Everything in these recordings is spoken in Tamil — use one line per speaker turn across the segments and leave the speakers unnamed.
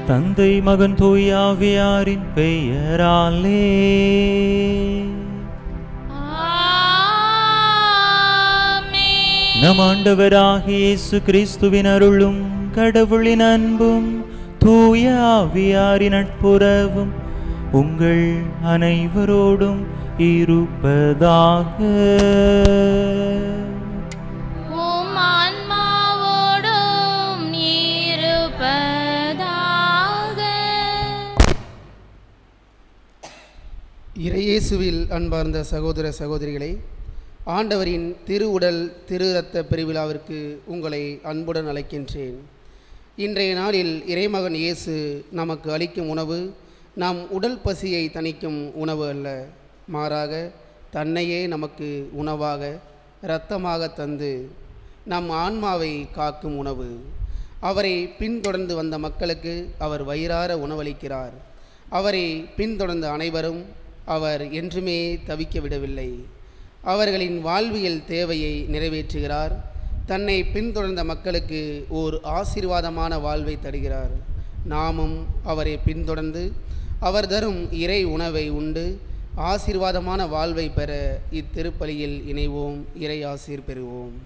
தந்தை மகன் தூய ஆவியாரின் பெயராலே. நம் ஆண்டவராகிய இயேசு கிறிஸ்துவின் அருளும் கடவுளின் அன்பும் தூய ஆவியாரின் நட்புறவும் உங்கள் அனைவரோடும் இருப்பதாக.
இறையேசுவில் அன்பார்ந்த சகோதர சகோதரிகளே, ஆண்டவரின் திருவுடல் திரு இரத்த பெருவிழாவிற்கு உங்களை அன்புடன் அழைக்கின்றேன். இன்றைய நாளில் இறைமகன் இயேசு நமக்கு அளிக்கும் உணவு நம் உடல் பசியை தணிக்கும் உணவு அல்ல, மாறாக தன்னையே நமக்கு உணவாக இரத்தமாக தந்து நம் ஆன்மாவை காக்கும் உணவு. அவரை பின்தொடர்ந்து வந்த மக்களுக்கு அவர் வயிறார உணவளிக்கிறார். அவரை பின்தொடர்ந்த அனைவரும் அவர் என்றுமே தவிக்க விடவில்லை. அவர்களின் வாழ்வியல் தேவையை நிறைவேற்றுகிறார். தன்னை பின்தொடர்ந்த மக்களுக்கு ஓர் ஆசீர்வாதமான வாழ்வை தருகிறார். நாமும் அவரை பின்தொடர்ந்து அவர் தரும் இறை உணவை உண்டு ஆசீர்வாதமான வாழ்வை பெற இத்திருப்பலியில் இணைவோம், இறை ஆசீர் பெறுவோம்.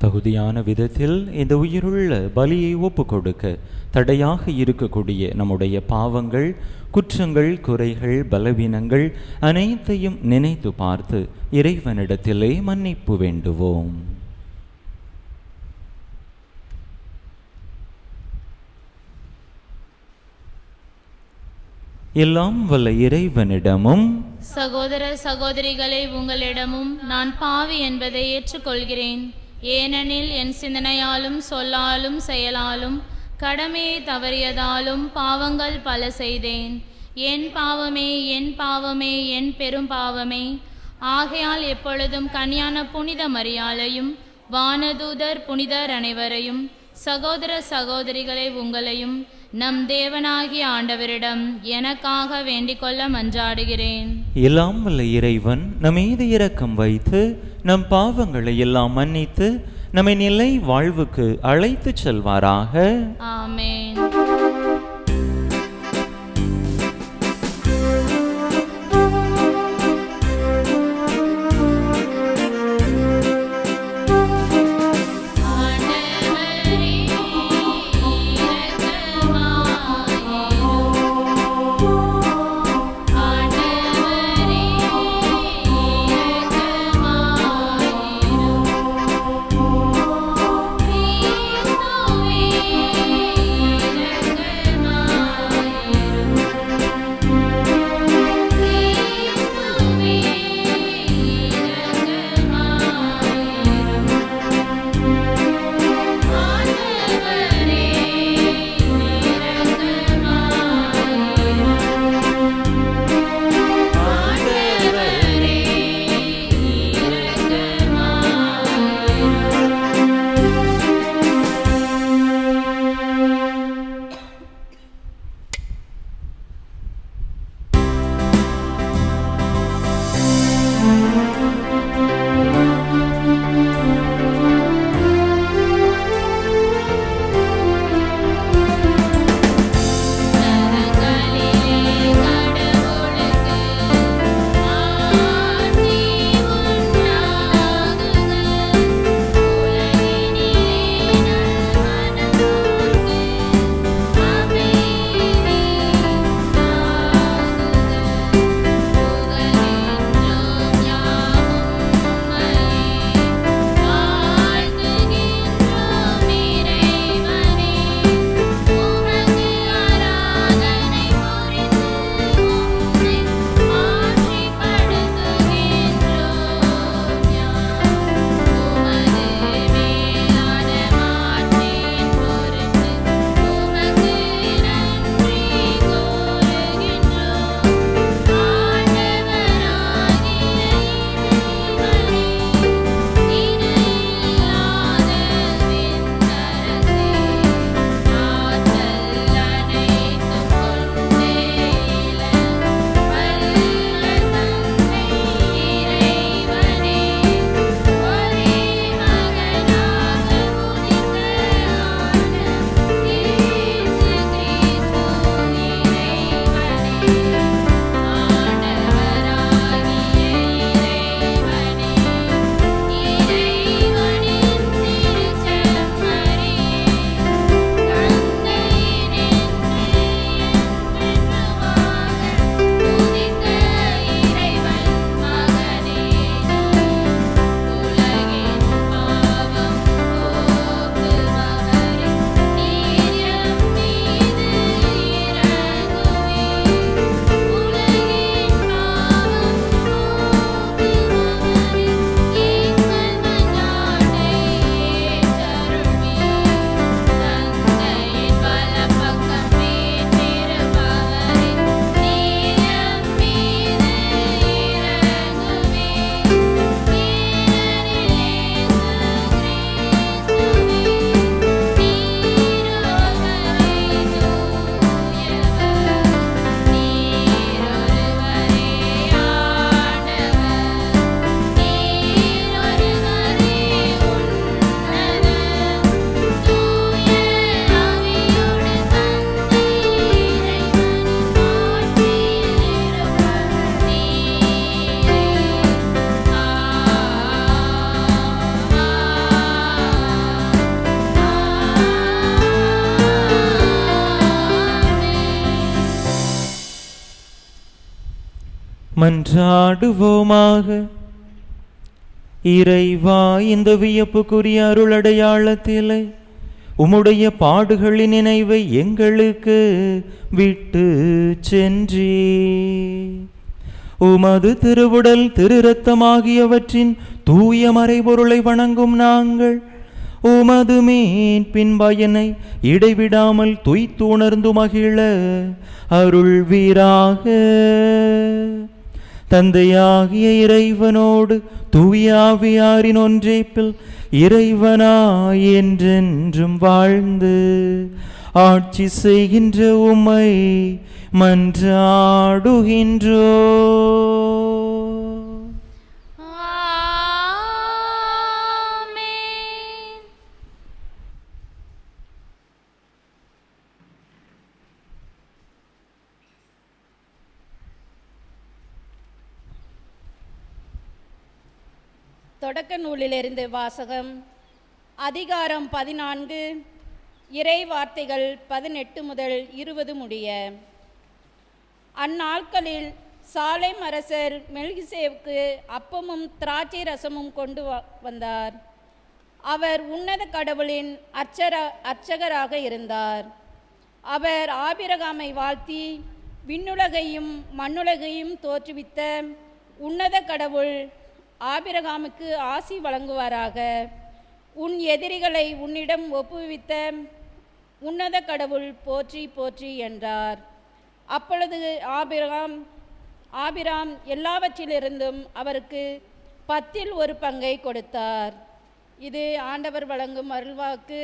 தகுதியான விதத்தில் இந்த உயிருள்ள பலியை ஒப்பு கொடுக்க தடையாக இருக்கக்கூடிய நம்முடைய பாவங்கள், குற்றங்கள், குறைகள், பலவீனங்கள் அனைத்தையும் நினைத்து பார்த்து இறைவனிடத்திலே மன்னிப்பு வேண்டுவோம். எல்லாம் வல்ல இறைவனிடமும்
சகோதர சகோதரிகளை உங்களிடமும் நான் பாவி என்பதை ஏற்றுக்கொள்கிறேன். ஏனெனில் என் சிந்தனையாலும் சொல்லாலும் செயலாலும் கடமையை தவறியதாலும் பாவங்கள் பல செய்தேன். என் பாவமே, என் பாவமே, என் பெரும் பாவமே. ஆகையால் எப்பொழுதும் கன்னியான புனித மரியாளையும் வானதூதர் புனிதர் அனைவரையும் சகோதர சகோதரிகளை உங்களையும் நம் தேவனாகிய ஆண்டவரிடம் எனக்காக வேண்டிக்கொள்ள மன்றாடுகிறேன்.
எல்லாம் வல்ல இறைவன் நம்மீது இரக்கம் வைத்து நம் பாவங்களை எல்லாம் மன்னித்து நம்மை நிலை வாழ்வுக்கு அழைத்து செல்வாராக.
ஆமென்.
மன்றாடுவோமாக. இறைவா, இந்த வியப்புக்குரிய அருள் அடையாளத்திலே உம்முடைய பாடுகளின் நினைவை எங்களுக்கு விட்டு சென்றே. உமது திருவுடல் திரு இரத்தமாகியவற்றின் தூய மறைபொருளை வணங்கும் நாங்கள் உமது மீட்பின் பயனை இடைவிடாமல் துய்த்து உணர்ந்து மகிழ அருள்வீராக. தந்தையாகிய இறைவனோடு தூய ஆவியாரின் ஒன்றேப்பில் இறைவனாய் என்றென்றும் வாழ்ந்து ஆட்சி செய்கின்ற உம்மை மன்றாடுகின்றோ.
தொடக்க நூலிலிருந்து வாசகம். அதிகாரம் 14, இறை வார்த்தைகள் 18 முதல் 20 முடிய. அந்நாட்களில் சாலேம் அரசர் மெல்கிசேவுக்கு அப்பமும் திராட்சை ரசமும் கொண்டு வந்தார். அவர் உன்னத கடவுளின் அர்ச்சகராக இருந்தார். அவர் ஆபிரகாமை வாழ்த்தி, விண்ணுலகையும் மண்ணுலகையும் தோற்றுவித்த உன்னத கடவுள் ஆபிரகாமுக்கு ஆசி வழங்குவாராக. உன் எதிரிகளை உன்னிடம் ஒப்புவித்த உன்னத கடவுள் போற்றி போற்றி என்றார். அப்பொழுது ஆபிராம் எல்லாவற்றிலிருந்தும் அவருக்கு 10 1 பங்கை கொடுத்தார். இது ஆண்டவர் வழங்கும் அருள்வாக்கு.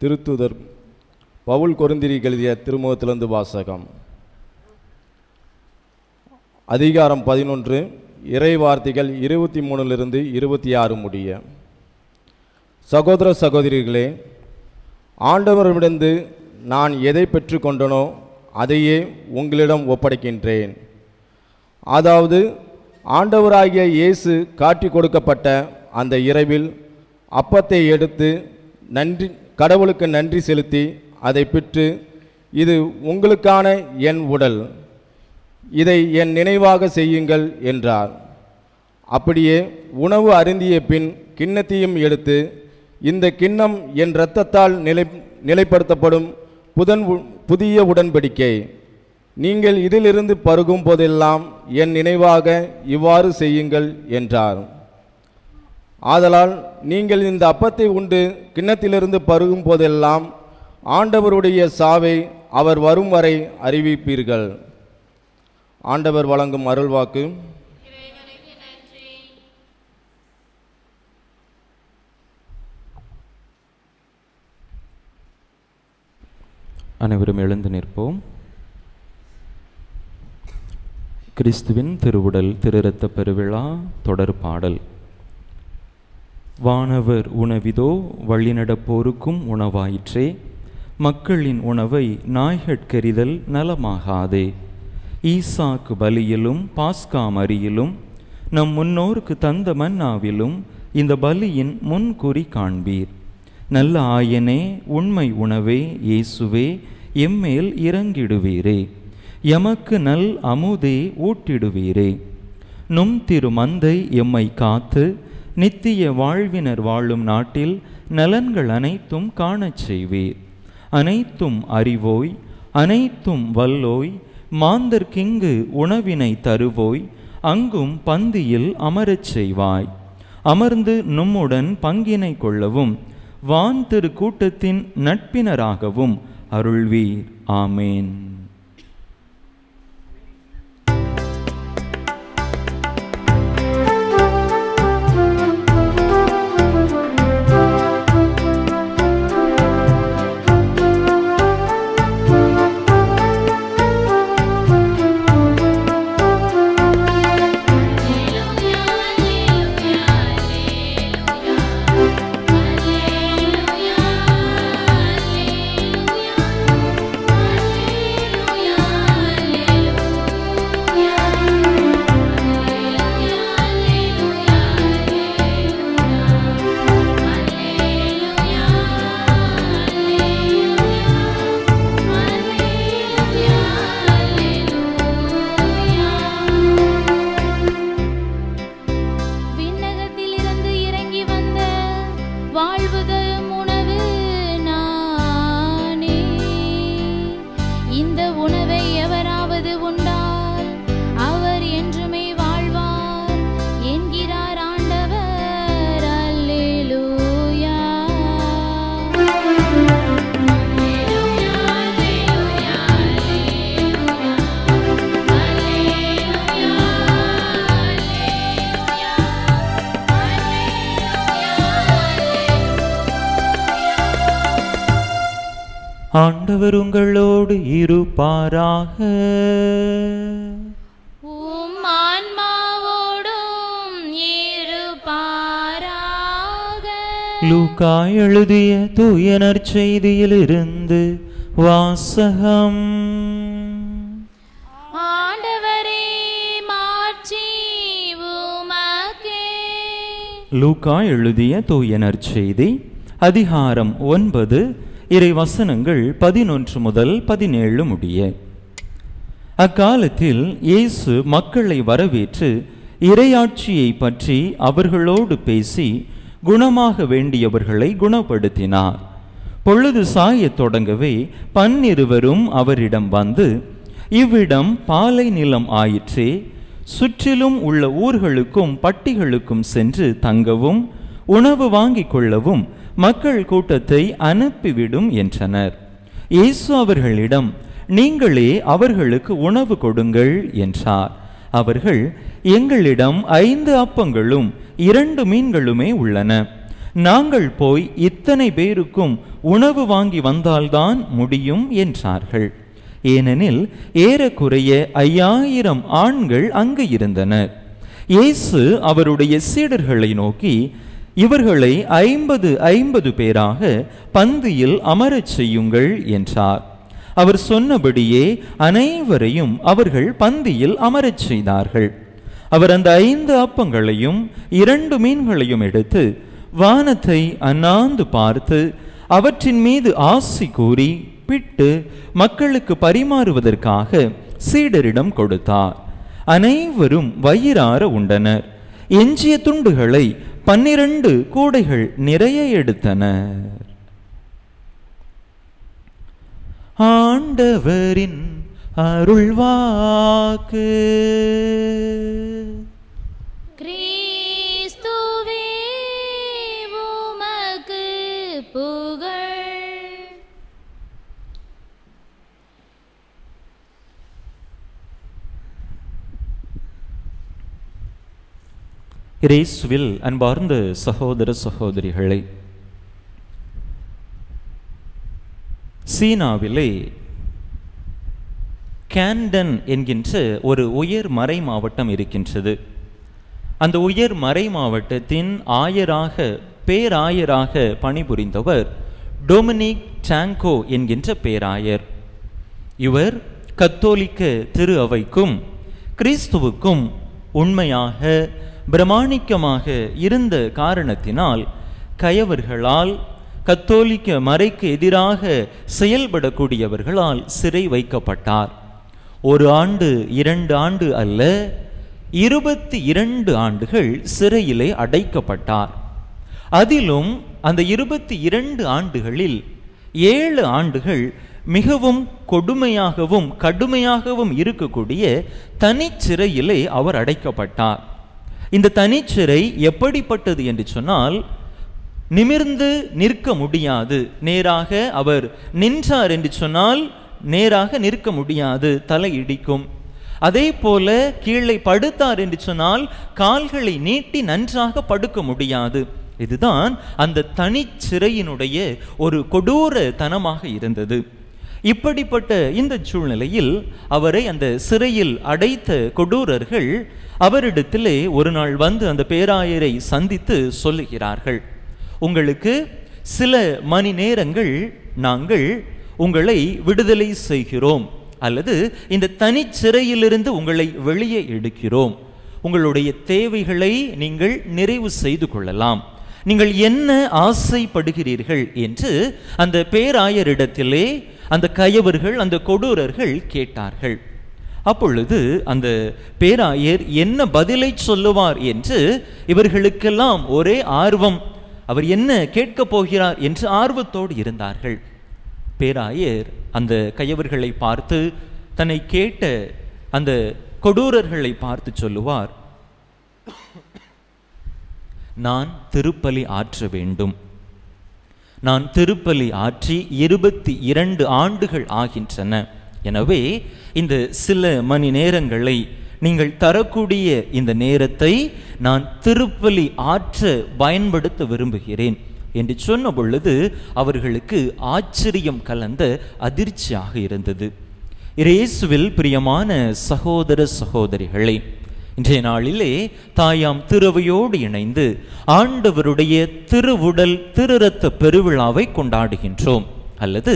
திருத்தூதர் பவுல் கொரிந்தியருக்கு எழுதிய திருமுகத்திலிருந்து வாசகம். அதிகாரம் 11, இறை வார்த்தைகள் 23 26 முடிய. சகோதர சகோதரிகளே, ஆண்டவரிடமிருந்து நான் எதை பெற்று கொண்டனோ அதையே உங்களிடம் ஒப்படைக்கின்றேன். அதாவது, ஆண்டவராகிய இயேசு காட்டி கொடுக்கப்பட்ட அந்த இரவில் அப்பத்தை எடுத்து கடவுளுக்கு நன்றி செலுத்தி அதை பிற்று, இது உங்களுக்கான என் உடல், இதை என் நினைவாக செய்யுங்கள் என்றார். அப்படியே உணவு அருந்திய பின் கிண்ணத்தையும் எடுத்து, இந்த கிண்ணம் என் இரத்தத்தால் நிலைப்படுத்தப்படும் புதிய உடன்படிக்கை. நீங்கள் இதிலிருந்து பருகும் போதெல்லாம் என் நினைவாக இவ்வாறு செய்யுங்கள் என்றார். ஆதலால் நீங்கள் இந்த அப்பத்தை உண்டு கிண்ணத்திலிருந்து பருகும் போதெல்லாம் ஆண்டவருடைய சாவை அவர் வரும் வரை அறிவிப்பீர்கள். ஆண்டவர் வழங்கும் அருள்வாக்கு.
அனைவரும் எழுந்து நிற்போம். கிறிஸ்துவின் திருவுடல் திருரத்த பெருவிழா தொடர் பாடல். வானவர் உணவிதோ வழிநடப்போருக்கும் உணவாயிற்றே, மக்களின் உணவை நாய்கட்கெறிதல் நலமாகாதே. ஈசாக்கு பலியிலும் பாஸ்கா மரியிலும் நம் முன்னோருக்கு தந்த மன்னாவிலும் இந்த பலியின் முன்குறி காண்பீர். நல்ல ஆயனே, உண்மை உணவே, இயேசுவே, எம்மேல் இறங்கிடுவீரே. எமக்கு நல் அமுதே ஊட்டிடுவீரே. நும் திரு மந்தை எம்மை காத்து நித்திய வாழ்வினர் வாழும் நாட்டில் நலன்கள் அனைத்தும் காணச் செய்வீர். அனைத்தும் அறிவோய், அனைத்தும் வல்லோய், மாந்தர்க்கிங்கு உணவினை தருவோய், அங்கும் பந்தியில் அமரச் செய்வாய். அமர்ந்து நும்முடன் பங்கினை கொள்ளவும் வான் திரு கூட்டத்தின் நட்பினராகவும் அருள்வீர். ஆமேன். ஆண்டவர் உங்களோடு இருப்பாராக.
உம் ஆன்மாவோடும் இருப்பாராக.
லூக்கா எழுதிய தூய நற்செய்தியிலிருந்து வாசகம்.
ஆண்டவரே, மாட்சி உமக்கே.
லூக்கா எழுதிய தூய நற்செய்தி அதிகாரம் 9 இறை வசனங்கள் 11 முதல் 17 முடிய. அக்காலத்தில் இயேசு மக்களை வரவேற்று இறையாட்சியை பற்றி அவர்களோடு பேசி குணமாக வேண்டியவர்களை குணப்படுத்தினார். பொழுது சாயத் தொடங்கவே 12 அவரிடம் வந்து, இவ்விடம் பாலை நிலம் ஆயிற்றே, சுற்றிலும் உள்ள ஊர்களுக்கும் பட்டிகளுக்கும் சென்று தங்கவும் உணவு வாங்கிக் கொள்ளவும் மக்கள் கூட்டத்தை அனுப்பிவிடும் என்றனர். இயேசு அவர்களிடம், நீங்களே அவர்களுக்கு உணவு கொடுங்கள் என்றார். அவர்கள், எங்களிடம் 5 அப்பங்களும் 2 மீன்களுமே உள்ளன, நாங்கள் போய் இத்தனை பேருக்கும் உணவு வாங்கி வந்தால்தான் முடியும் என்றார்கள். ஏனெனில் ஏறக்குறைய 5000 ஆண்கள் அங்கு இருந்தனர். இயேசு அவருடைய சீடர்களை நோக்கி, இவர்களை 50 பேராக பந்தியில் அமரச் செய்யுங்கள் என்றார். அவர் சொன்னபடியே அனைவரையும் அவர்கள் பந்தியில் அமரச் செய்தார்கள். அவர் அந்த 5 அப்பங்களையும் 2 மீன்களையும் எடுத்து வானத்தை அண்ணாந்து பார்த்து அவற்றின் மீது ஆசி கூறி பிட்டு மக்களுக்கு பரிமாறுவதற்காக சீடரிடம் கொடுத்தார். அனைவரும் வயிறார உண்டனர். எஞ்சிய துண்டுகளை 12 கூடைகள் நிறைய எடுத்தனர். ஆண்டவரின் அருள்வாக்கு.
கிறிஸ்துவே உமக்கு புகழ்.
இயேசுவில் அன்பார்ந்த சகோதர சகோதரிகளை, சீனாவிலே கேண்டன் என்கின்ற ஒரு உயர் மறை மாவட்டம் இருக்கின்றது. அந்த உயர் மறை மாவட்டத்தின் பேராயராக பணிபுரிந்தவர் டொமினிக் டாங்கோ என்கின்ற பேராயர். இவர் கத்தோலிக்க திரு அவைக்கும் கிறிஸ்துவுக்கும் உண்மையாக பிரமாணிக்கமாக இருந்த காரணத்தினால் கயவர்களால், கத்தோலிக்க மறைக்கு எதிராக செயல்படக்கூடியவர்களால் சிறை வைக்கப்பட்டார். 1 ஆண்டு 2 ஆண்டு அல்ல, 22 ஆண்டுகள் சிறையிலே அடைக்கப்பட்டார். அதிலும் அந்த 22 ஆண்டுகளில் 7 ஆண்டுகள் மிகவும் கொடுமையாகவும் கடுமையாகவும் இருக்கக்கூடிய தனிச்சிறையிலே அவர் அடைக்கப்பட்டார். இந்த தனிச்சிறை எப்படிப்பட்டது என்று சொன்னால், நிமிர்ந்து நிற்க முடியாது. நேராக அவர் நின்றார் என்று சொன்னால் நேராக நிற்க முடியாது, தலை இடிக்கும். அதே போல கீழே படுத்தார் என்று சொன்னால் கால்களை நீட்டி நன்றாக படுக்க முடியாது. இதுதான் அந்த தனிச்சிறையினுடைய ஒரு கொடூர தனமாக இருந்தது. இப்படிப்பட்ட இந்த சூழ்நிலையில் அவரை அந்த சிறையில் அடைத்த கொடூரர்கள் அவரிடத்திலே ஒரு நாள் வந்து அந்த பேராயரை சந்தித்து சொல்லுகிறார்கள், உங்களுக்கு சில மணி நேரங்கள் நாங்கள் உங்களை விடுதலை செய்கிறோம், அல்லது இந்த தனிச்சிறையிலிருந்து உங்களை வெளியே எடுக்கிறோம். உங்களுடைய தேவைகளை நீங்கள் நிறைவு செய்து கொள்ளலாம். நீங்கள் என்ன ஆசைப்படுகிறீர்கள் என்று அந்த பேராயரிடத்திலே அந்த கயவர்கள், அந்த கொடூரர்கள் கேட்டார்கள். அப்பொழுது அந்த பேராயர் என்ன பதிலை சொல்லுவார் என்று இவர்களுக்கெல்லாம் ஒரே ஆர்வம். அவர் என்ன கேட்கப் போகிறார் என்று ஆர்வத்தோடு இருந்தார்கள். பேராயர் அந்த கயவர்களை பார்த்து, தன்னை கேட்ட அந்த கொடூரர்களை பார்த்து சொல்லுவார், நான் திருப்பலி ஆற்ற வேண்டும். நான் திருப்பலி ஆற்றி 22 ஆண்டுகள் ஆகின்றன. எனவே இந்த சில மணி நேரங்களை நீங்கள் தரக்கூடிய இந்த நேரத்தை நான் திருப்பலி ஆற்ற பயன்படுத்த விரும்புகிறேன் என்று சொன்ன பொழுது அவர்களுக்கு ஆச்சரியம் கலந்த அதிர்ச்சியாக இருந்தது. இயேசுவில் பிரியமான சகோதர சகோதரிகளே, இன்றைய நாளிலே தாயாம் திருவையோடு இணைந்து ஆண்டவருடைய திருவுடல் திருரத்த பெருவிழாவை கொண்டாடுகின்றோம், அல்லது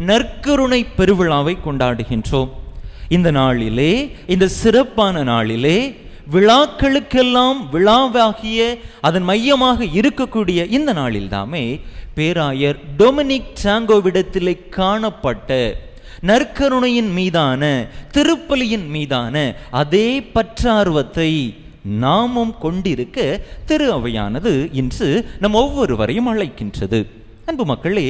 நற்கருணை பெருவிழாவை கொண்டாடுகின்றோம். இந்த நாளிலே, இந்த சிறப்பான நாளிலே, விழாக்களுக்கெல்லாம் விழாவாகிய அதன் மையமாக இருக்கக்கூடிய இந்த நாளில்தாமே பேராயர் டொமினிக் டாங்கோவிடத்திலே காணப்பட்ட நற்கருணையின் மீதான, திருப்பலியின் மீதான அதே பற்றார்வத்தை நாமும் கொண்டிருக்க திரு அவையானது இன்று நம் ஒவ்வொருவரையும் அழைக்கின்றது. அன்பு மக்களே,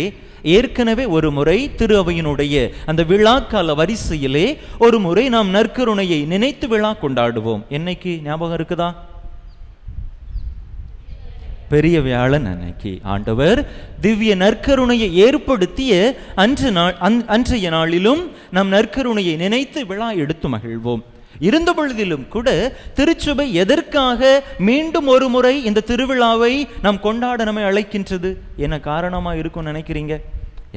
ஏற்கனவே ஒரு முறை திரு அவையினுடைய அந்த விழாக்கால வரிசையிலே ஒரு முறை நாம் நற்கருணையை நினைத்து விழா கொண்டாடுவோம். என்னைக்கு ஞாபகம் இருக்குதா? பெரிய வியாழன் அன்னைக்கு ஆண்டவர் திவ்ய நற்கருணையை ஏற்படுத்திய அன்றைய நாளிலும் நாம் நற்கருணையை நினைத்து விழா எடுத்து மகிழ்வோம். இருந்த பொழுதிலும் கூட திருச்சபை எதற்காக மீண்டும் ஒரு முறை இந்த திருவிழாவை நாம் கொண்டாட நம்மை அழைக்கின்றது? என்ன காரணமாக இருக்கும்னு நினைக்கிறீங்க?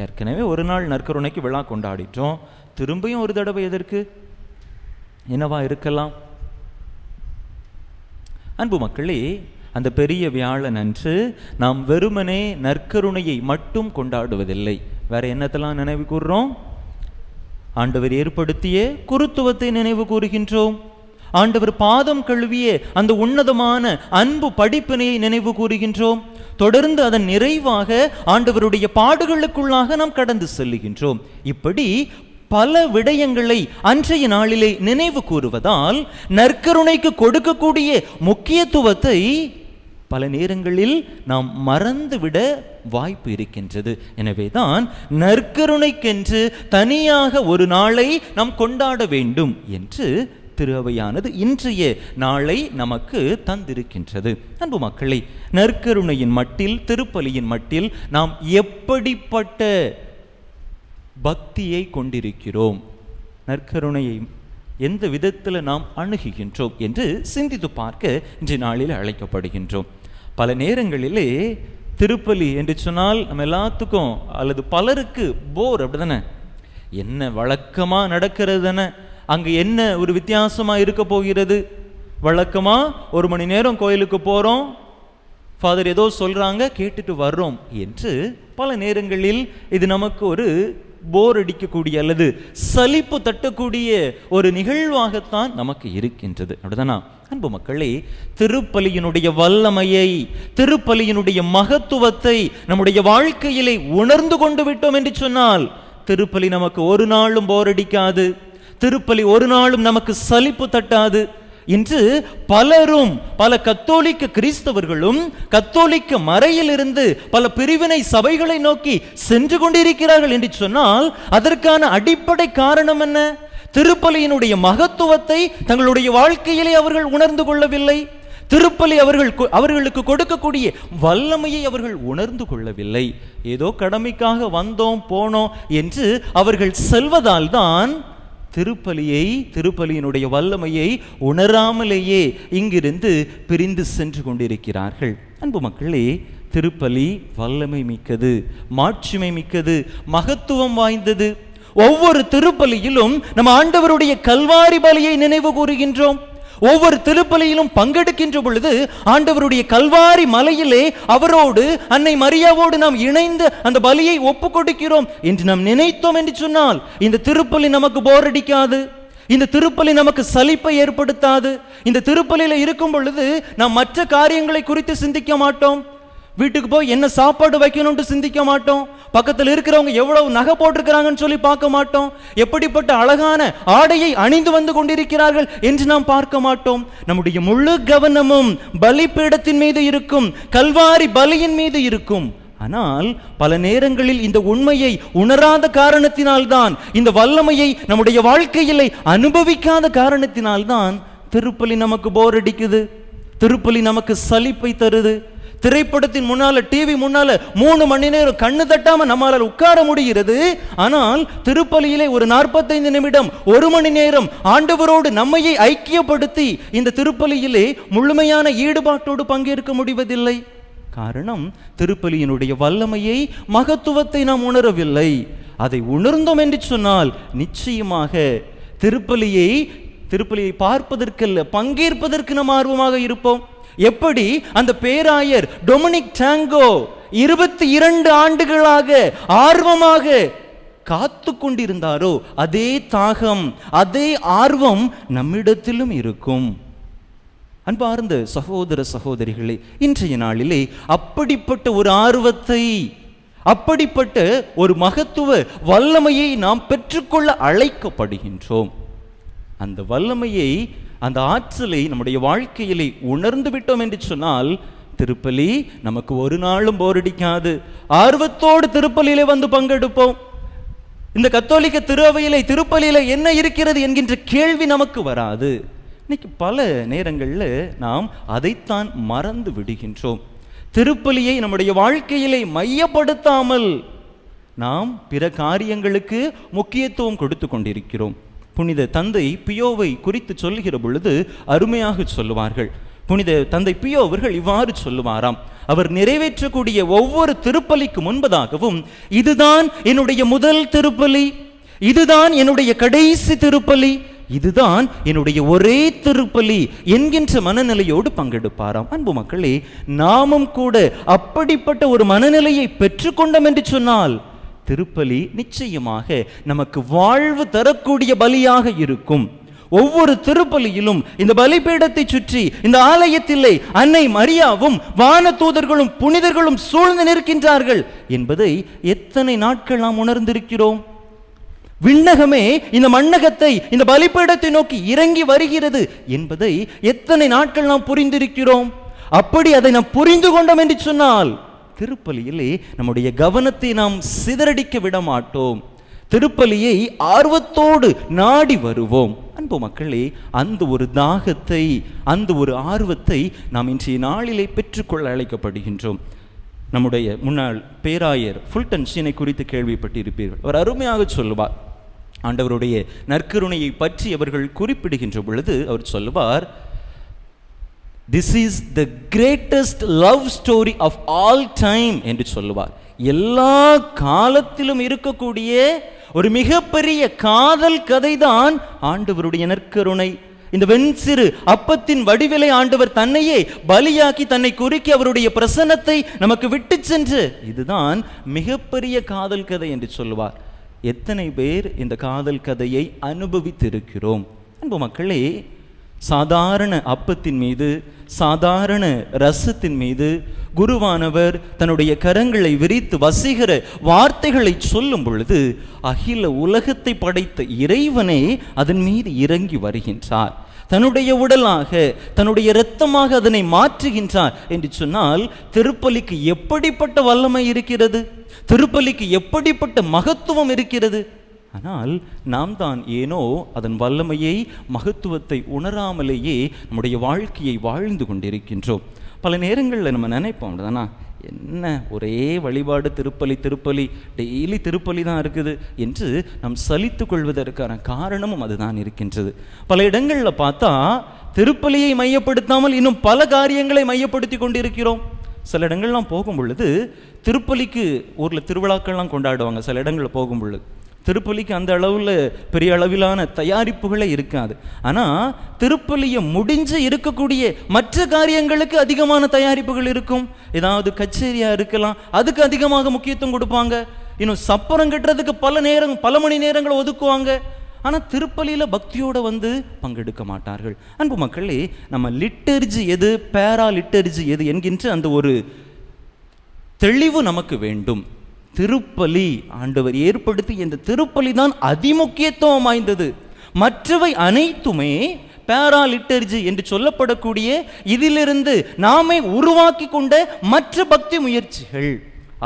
ஏற்கனவே ஒரு நாள் நற்கருணைக்கு விழா கொண்டாடிட்டோம், திரும்பியும் ஒரு தடவை எதற்கு? என்னவா இருக்கலாம்? அன்பு மக்களே, அந்த பெரிய வியாழன் அன்று நாம் வெறுமனே நற்கருணையை மட்டும் கொண்டாடுவதில்லை. வேற என்னத்தெல்லாம் நினைவு கூறுறோம்? ஆண்டவர் ஏற்படுத்திய குருத்துவத்தை நினைவு கூறுகின்றோம். ஆண்டவர் பாதம் கழுவிய அந்த உன்னதமான அன்பு படிப்பினையை நினைவு கூறுகின்றோம். தொடர்ந்து அதன் நிறைவாக ஆண்டவருடைய பாடுகளுக்குள்ளாக நாம் கடந்து செல்லுகின்றோம். இப்படி பல விடயங்களை அன்றைய நாளிலே நினைவு கூறுவதால் நற்கருணைக்கு கொடுக்கக்கூடிய முக்கியத்துவத்தை பல நேரங்களில் நாம் மறந்துவிட வாய்ப்பு இருக்கின்றது. எனவேதான் நற்கருணைக்கென்று தனியாக ஒரு நாளை நாம் கொண்டாட வேண்டும் என்று திரு அவையானது இன்றைய நாளை நமக்கு தந்திருக்கின்றது. அன்பு மக்களை, நற்கருணையின் மட்டில், திருப்பலியின் மட்டில் நாம் எப்படிப்பட்ட பக்தியை கொண்டிருக்கிறோம், நற்கருணையை எந்த விதத்தில் நாம் அணுகுகின்றோம் என்று சிந்தித்து பார்க்க இன்றைய நாளில் அழைக்கப்படுகின்றோம். பல நேரங்களிலே திருப்பலி என்று சொன்னால் நம்ம எல்லாத்துக்கும் அல்லது பலருக்கு போர், அப்படிதானே? என்ன வழக்கமாக நடக்கிறது தானே, அங்கே என்ன ஒரு வித்தியாசமாக இருக்க போகிறது? வழக்கமாக 1 மணி நேரம் கோயிலுக்கு போகிறோம், ஃபாதர் ஏதோ சொல்கிறாங்க, கேட்டுட்டு வர்றோம் என்று பல நேரங்களில் இது நமக்கு ஒரு போர் அடிக்கக்கூடிய அல்லது சலிப்பு தட்டக்கூடிய ஒரு நிகழ்வாகத்தான் நமக்கு இருக்கின்றது. அப்படிதானா? அன்பு மக்களே, திருப்பலியினுடைய வல்லமையை, திருப்பலியினுடைய மகத்துவத்தை நம்முடைய வாழ்க்கையிலே உணர்ந்து கொண்டு விட்டோம் என்று சொன்னால் திருப்பலி நமக்கு ஒரு நாளும் போர் அடிக்காது, திருப்பலி ஒரு நாளும் நமக்கு சலிப்பு தட்டாது. இன்று பலரும், பல கத்தோலிக்க கிறிஸ்தவர்களும் கத்தோலிக்க மறையிலிருந்து பல பிரிவினை சபைகளை நோக்கி சென்று கொண்டிருக்கிறார்கள் என்று சொன்னால் அதற்கான அடிப்படை காரணம் என்ன? திருப்பலியினுடைய மகத்துவத்தை தங்களுடைய வாழ்க்கையிலே அவர்கள் உணர்ந்து கொள்ளவில்லை. திருப்பலி அவர்களுக்கு கொடுக்கக்கூடிய வல்லமையை அவர்கள் உணர்ந்து கொள்ளவில்லை. ஏதோ கடமைக்காக வந்தோம் போனோம் என்று அவர்கள் செல்வதால் தான் திருப்பலியினுடைய வல்லமையை உணராமலேயே இங்கிருந்து பிரிந்து சென்று கொண்டிருக்கிறார்கள். அன்பு மக்களே, திருப்பலி வல்லமை மிக்கது, மாட்சிமை மிக்கது, மகத்துவம் வாய்ந்தது. ஒவ்வொரு திருப்பலியிலும் நம்ம ஆண்டவருடைய கல்வாரி பலியை நினைவு கூறுகின்றோம். ஒவ்வொரு திருப்பலியிலும் பங்கெடுக்கின்ற பொழுது ஆண்டவருடைய கல்வாரி மலையிலே அவரோடு, அன்னை மரியாவோடு நாம் இணைந்து அந்த பலியை ஒப்பு கொடுக்கிறோம் என்று நாம் நினைத்தோம் என்று சொன்னால் இந்த திருப்பலி நமக்கு போர் அடிக்காது, இந்த திருப்பலி நமக்கு சலிப்பை ஏற்படுத்தாது. இந்த திருப்பலியில இருக்கும் பொழுது நாம் மற்ற காரியங்களை குறித்து சிந்திக்க மாட்டோம். வீட்டுக்கு போய் என்ன சாப்பாடு வைக்கணும்னு சிந்திக்க மாட்டோம். பக்கத்தில் இருக்கிறவங்க எவ்வளவு நகை போட்டிருக்கிறாங்கன்னு சொல்லி பார்க்க மாட்டோம். எப்படிப்பட்ட அழகான ஆடையை அணிந்து வந்து கொண்டிருக்கிறார்கள் என்று நாம் பார்க்க மாட்டோம். நம்முடைய முழு கவனமும் பலிபீடத்தின் மீது இருக்கும், கல்வாரி பலியின் மீது இருக்கும். ஆனால் பல நேரங்களில் இந்த உண்மையை உணராத காரணத்தினால்தான், இந்த வல்லமையை நம்முடைய வாழ்க்கையிலே அனுபவிக்காத காரணத்தினால்தான் திருப்பலி நமக்கு போர் அடிக்குது, திருப்பலி நமக்கு சலிப்பை தருது. திரைப்படத்தின் முன்னால, டிவி முன்னால 3 மணி நேரம் கண்ணு தட்டாம நம்மால் உட்கார முடிகிறது. ஆனால் திருப்பலியிலே ஒரு 45 நிமிடம், 1 மணி நேரம் ஆண்டவரோடு நம்மையை ஐக்கியப்படுத்தி இந்த திருப்பலியிலே முழுமையான ஈடுபாட்டோடு பங்கேற்க முடிவதில்லை. காரணம், திருப்பலியினுடைய வல்லமையை, மகத்துவத்தை நாம் உணரவில்லை. அதை உணர்ந்தோம் என்று சொன்னால் நிச்சயமாக திருப்பலியை பார்ப்பதற்கல்ல, பங்கேற்பதற்கு நாம் ஆர்வமாக இருப்போம். எப்படி அந்த பேராயர் டொமினிக் டாங்கோ 22 ஆண்டுகளாக ஆர்வமாக காத்து கொண்டிருந்தாரோ, அதே தாகம், அதே ஆர்வம் நம்மிடத்திலும் இருக்கும். அன்பார்ந்த சகோதர சகோதரிகளே, இன்றைய நாளிலே அப்படிப்பட்ட ஒரு ஆர்வத்தை, அப்படிப்பட்ட ஒரு மகத்துவ வல்லமையை நாம் பெற்றுக்கொள்ள அழைக்கப்படுகின்றோம். அந்த வல்லமையை, அந்த ஆற்றலை நம்முடைய வாழ்க்கையிலே உணர்ந்து விட்டோம் என்று சொன்னால் திருப்பலி நமக்கு ஒரு நாளும் போரடிக்காது. ஆர்வத்தோடு திருப்பலியிலே வந்து பங்கெடுப்போம். இந்த கத்தோலிக்க திருஅவையிலே, திருப்பலியிலே என்ன இருக்கிறது என்கின்ற கேள்வி நமக்கு வராது. இன்னைக்கு பல நேரங்களில் நாம் அதைத்தான் மறந்து விடுகின்றோம். திருப்பலியை நம்முடைய வாழ்க்கையிலே மையப்படுத்தாமல் நாம் பிற காரியங்களுக்கு முக்கியத்துவம் கொடுத்து கொண்டிருக்கிறோம். புனித தந்தை பியோவை குறித்து சொல்லுகிற பொழுது அருமையாக சொல்லுவார்கள். புனித தந்தை பியோ அவர்கள் இவ்வாறு சொல்லுவாராம், அவர் நிறைவேற்றக்கூடிய ஒவ்வொரு திருப்பலிக்கு முன்பதாகவும் இதுதான் என்னுடைய முதல் திருப்பலி, இதுதான் என்னுடைய கடைசி திருப்பலி, இதுதான் என்னுடைய ஒரே திருப்பலி என்கின்ற மனநிலையோடு பங்கெடுப்பாராம். அன்பு மக்களே, நாமும் கூட அப்படிப்பட்ட ஒரு மனநிலையை பெற்றுக்கொண்டோம் என்று சொன்னால் திருப்பலி நிச்சயமாக நமக்கு வாழ்வு தரக்கூடிய பலியாக இருக்கும். ஒவ்வொரு திருப்பலியிலும் இந்த பலிபீடத்தை சுற்றி இந்த ஆலயத்திலே அன்னை மரியாவும் வானதூதர்களும் புனிதர்களும் சூழ்ந்து நிற்கின்றார்கள் என்பதை எத்தனை நாட்கள் நாம் உணர்ந்திருக்கிறோம். விண்ணகமே இந்த மண்ணகத்தை இந்த பலிபீடத்தை நோக்கி இறங்கி வருகிறது என்பதை எத்தனை நாட்கள் நாம் புரிந்திருக்கிறோம். அப்படி அதை நாம் புரிந்து கொண்டோம் என்று சொன்னால் திருப்பலியிலே நம்முடைய கவனத்தை நாம் சிதறடிக்க விட மாட்டோம். திருப்பலியை ஆர்வத்தோடு நாடி வருவோம். அன்பு மக்களே, அந்த ஒரு தாகத்தை, அந்த ஒரு ஆர்வத்தை நாம் இன்றைய நாளிலே பெற்றுக்கொள்ள அழைக்கப்படுகின்றோம். நம்முடைய முன்னாள் பேராயர் ஃபுல்டன் ஷீனை குறித்து கேள்விப்பட்டிருப்பீர்கள். அவர் அருமையாக சொல்லுவார். ஆண்டவருடைய நற்கருணையை பற்றி அவர்கள் குறிப்பிடுகின்ற பொழுது அவர் சொல்லுவார், this is the greatest love story of all time என்று சொல்லுவார். எல்லா காலத்திலும் இருக்கக்கூடிய ஒரு மிகப்பெரிய காதல் கதை தான் ஆண்டவருடைய நற்கருணை. இந்த வெண்சிறு அப்பத்தின் வடிவிலை ஆண்டவர் தன்னையே பலியாக்கி தன்னை குறுக்கி அவருடைய பிரசன்னத்தை நமக்கு விட்டு சென்று, இதுதான் மிகப்பெரிய காதல் கதை என்று சொல்லுவார். எத்தனை பேர் இந்த காதல் கதையை அனுபவித்திருக்கிறோம்? அன்பு மக்களே, சாதாரண அப்பத்தின் மீது, சாதாரண ரசத்தின் மீது குருவானவர் தன்னுடைய கரங்களை விரித்து வசீகர வார்த்தைகளை சொல்லும் பொழுது அகில உலகத்தை படைத்த இறைவனே அதன் மீது இறங்கி வருகின்றார். தன்னுடைய உடலாக, தன்னுடைய இரத்தமாக அதனை மாற்றுகின்றார் என்று சொன்னால் திருப்பலிக்கு எப்படிப்பட்ட வல்லமை இருக்கிறது, திருப்பலிக்கு எப்படிப்பட்ட மகத்துவம் இருக்கிறது. ஆனால் நாம் தான் ஏனோ அதன் வல்லமையை, மகத்துவத்தை உணராமலேயே நம்முடைய வாழ்க்கையை வாழ்ந்து கொண்டிருக்கின்றோம். பல நேரங்களில் நம்ம நினைப்போம், தானா என்ன ஒரே வழிபாடு, திருப்பலி திருப்பலி, டெய்லி திருப்பலி தான் இருக்குது என்று நாம் சலித்து கொள்வதற்கான காரணமும் அதுதான் இருக்கின்றது. பல இடங்களில் பார்த்தா திருப்பலியை மையப்படுத்தாமல் இன்னும் பல காரியங்களை மையப்படுத்தி கொண்டிருக்கிறோம். சில இடங்கள்லாம் போகும் பொழுது திருப்பலிக்கு ஊரில் திருவிழாக்கள்லாம் கொண்டாடுவாங்க. சில இடங்களில் போகும் பொழுது திருப்பலிக்கு அந்த அளவில் பெரிய அளவிலான தயாரிப்புகளே இருக்காது. ஆனால் திருப்பலியை முடிஞ்சு இருக்கக்கூடிய மற்ற காரியங்களுக்கு அதிகமான தயாரிப்புகள் இருக்கும். ஏதாவது கச்சேரியாக இருக்கலாம், அதுக்கு அதிகமாக முக்கியத்துவம் கொடுப்பாங்க. இன்னும் சப்பரம் கட்டுறதுக்கு பல மணி நேரங்கள் ஒதுக்குவாங்க. ஆனால் திருப்பலியில் பக்தியோடு வந்து பங்கெடுக்க மாட்டார்கள். அன்பு மக்களே, நம்ம லிட்டர்ஜி எது, பேரா லிட்டர்ஜி எது என்கின்ற அந்த ஒரு தெளிவு நமக்கு வேண்டும். திருப்பலி ஆண்டவர் ஏற்படுத்தி இந்த திருப்பலி தான் அதிமுக்கியத்துவம் வாய்ந்தது. மற்றவை அனைத்துமே பேரா லிட்டர்ஜி என்று சொல்லப்படக்கூடிய இதிலிருந்து நாமே உருவாக்கி கொண்ட மற்ற பக்தி முயற்சிகள்.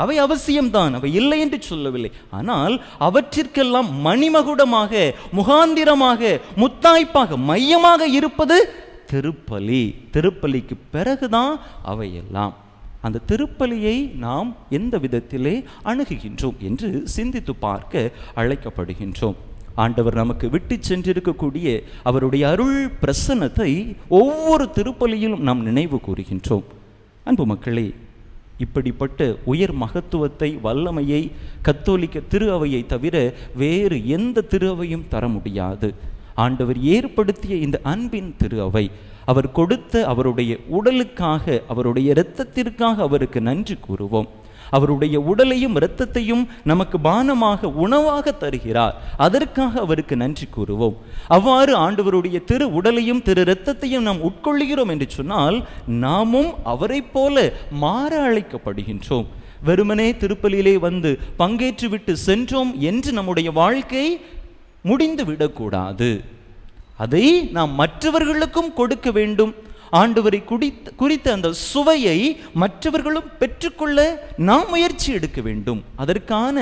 அவை அவசியம்தான், அவை இல்லை என்று சொல்லவில்லை. ஆனால் அவற்றிற்கெல்லாம் மணிமகுடமாக, முகாந்திரமாக, முத்தாய்ப்பாக, மையமாக இருப்பது திருப்பலி. திருப்பலிக்கு பிறகுதான் அவையெல்லாம். அந்த திருப்பலியை நாம் எந்த விதத்திலே அணுகுகின்றோம் என்று சிந்தித்து பார்க்க அழைக்கப்படுகின்றோம். ஆண்டவர் நமக்கு விட்டு சென்றிருக்கக்கூடிய அவருடைய அருள் பிரசன்னத்தை ஒவ்வொரு திருப்பலியிலும் நாம் நினைவு கூறுகின்றோம். அன்பு மக்களே, இப்படிப்பட்ட உயர் மகத்துவத்தை, வல்லமையை கத்தோலிக்க திரு அவையை தவிர வேறு எந்த திரு அவையும் தர முடியாது. ஆண்டவர் ஏற்படுத்திய இந்த அன்பின் திரு அவை, அவர் கொடுத்த அவருடைய உடலுக்காக, அவருடைய இரத்தத்திற்காக அவருக்கு நன்றி கூறுவோம். அவருடைய உடலையும் இரத்தத்தையும் நமக்கு பானமாக, உணவாக தருகிறார். அதற்காக அவருக்கு நன்றி கூறுவோம். அவ்வாறு ஆண்டவருடைய திரு உடலையும் திரு இரத்தத்தையும் நாம் உட்கொள்கிறோம் என்று சொன்னால் நாமும் அவரை போல மாற அழைக்கப்படுகின்றோம். வெறுமனே திருப்பலியிலே வந்து பங்கேற்று விட்டு சென்றோம் என்று நம்முடைய வாழ்க்கை முடிந்து விடக்கூடாது. அதை நாம் மற்றவர்களுக்கும் கொடுக்க வேண்டும். ஆண்டவரை குறித்த அந்த சுவையை மற்றவர்களும் பெற்றுக்கொள்ள நாம் முயற்சி எடுக்க வேண்டும். அதற்கான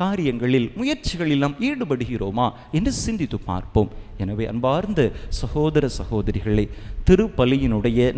காரியங்களில், முயற்சிகளில் நாம் ஈடுபடுகிறோமா என்று சிந்தித்து பார்ப்போம். எனவே அன்பார்ந்த சகோதர சகோதரிகளை, திருப்பலியினுடைய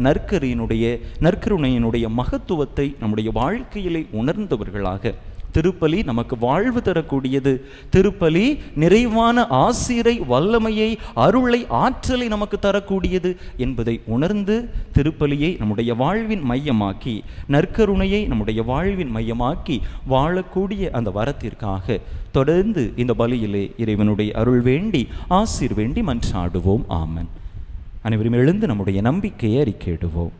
நற்கருணையினுடைய மகத்துவத்தை நம்முடைய வாழ்க்கையிலே உணர்ந்தவர்களாக, திருப்பலி நமக்கு வாழ்வு தரக்கூடியது. திருப்பலி நிறைவான ஆசிரை, வல்லமையை, அருளை, ஆற்றலை நமக்கு தரக்கூடியது என்பதை உணர்ந்து திருப்பலியை நம்முடைய வாழ்வின் மையமாக்கி, நற்கருணையை நம்முடைய வாழ்வின் மையமாக்கி வாழக்கூடிய அந்த வரத்திற்காக தொடர்ந்து இந்த பலியிலே இறைவனுடைய அருள் வேண்டி, ஆசீர் வேண்டி மன்றாடுவோம். ஆமென். அனைவரும் எழுந்து நம்முடைய நம்பிக்கையை அறிக்கையிடுவோம்.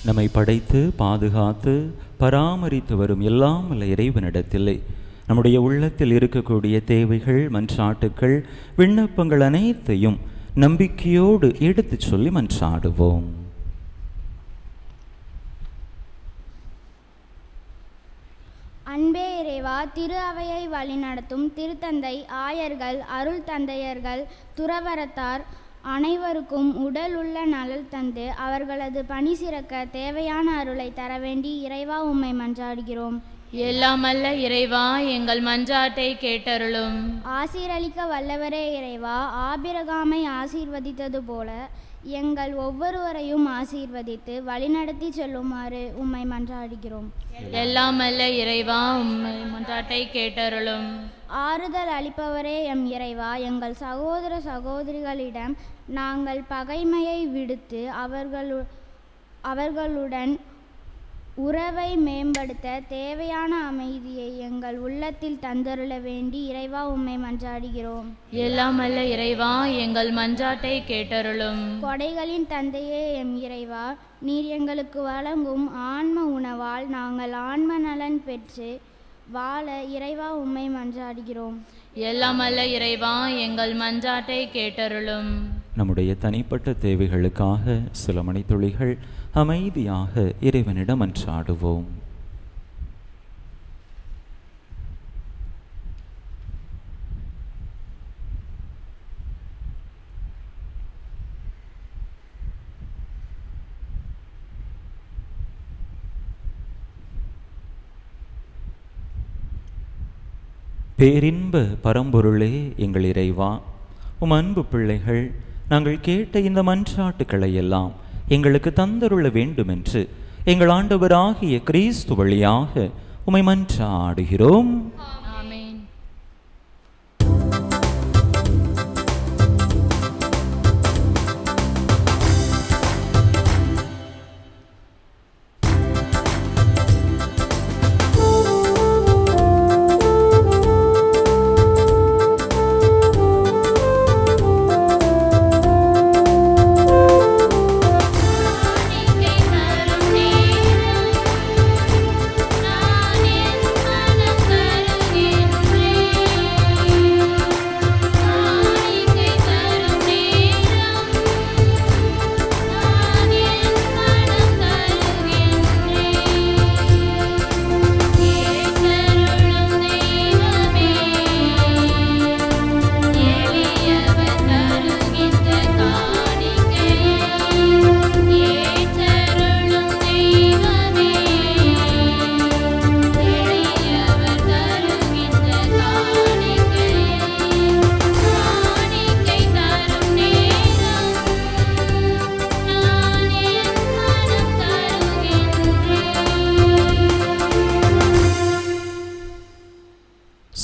நம்மை படைத்து பாதுகாத்து பராமரித்து வரும் எல்லாம் வல்ல இறைவனிடத்திலே நம்முடைய உள்ளத்தில் இருக்கக்கூடிய தேவைகள், மன்றாட்டுக்கள், விண்ணப்பங்கள் அனைத்தையும் நம்பிக்கையோடு எடுத்துச் சொல்லி மன்றாடுவோம்.
அன்பே இறைவா, திரு அவையை வழிநடத்தும் திருத்தந்தை, ஆயர்கள், அருள் தந்தையர்கள், துறவரத்தார் அனைவருக்கும் உடல் உள்ள நலல் தந்து அவர்களது பணி சிறக்க தேவையான அருளை தர வேண்டி இறைவா உம்மை மன்றாடுகிறோம்.
எல்லாமல்ல இறைவா, எங்கள் மன்றாட்டை கேட்டருளும்.
ஆசீரளிக்க வல்லவரே இறைவா, ஆபிரகாமை ஆசீர்வதித்தது போல எங்கள் ஒவ்வொருவரையும் ஆசீர்வதித்து வழிநடத்தி செல்லுமாறு உம்மை மன்றாடுகிறோம்.
எல்லாமல்ல இறைவா, உம்மை மன்றாட்டை கேட்டருளும்.
ஆறுதல் அளிப்பவரே எம் இறைவா, எங்கள் சகோதர சகோதரிகளிடம் நாங்கள் பகைமையை விடுத்து அவர்களுடன் உறவை மேம்படுத்த தேவையான அமைதியை எங்கள் உள்ளத்தில் தந்தருள வேண்டி இறைவா உம்மை மன்றாடுகிறோம்.
எல்லாமல்ல இறைவா, எங்கள் மன்றாட்டை கேட்டருளும்.
கொடைகளின் தந்தையே எம் இறைவா, நீர் எங்களுக்கு வழங்கும் ஆன்ம உணவால் நாங்கள் ஆன்ம நலன் பெற்று வாழ இறைவா உம்மை மன்றாடுகிறோம்.
எல்லாமல்ல இறைவா, எங்கள் மன்றாட்டை கேட்டருளும்.
நம்முடைய தனிப்பட்ட தேவைகளுக்காக சில மணித்துளிகள் அமைதியாக இறைவனிடம் மன்றாடுவோம். பேரின்ப பரம்பொருளே எங்கள் இறைவா, உம் அன்பு பிள்ளைகள் நாங்கள் கேட்ட இந்த மன்றாட்டுக்களை எல்லாம் எங்களுக்கு தந்தருள வேண்டுமென்று எங்கள் ஆண்டவராகிய கிறிஸ்து வழியாக உம்மை மன்றாடுகிறோம்.
ஆமென்.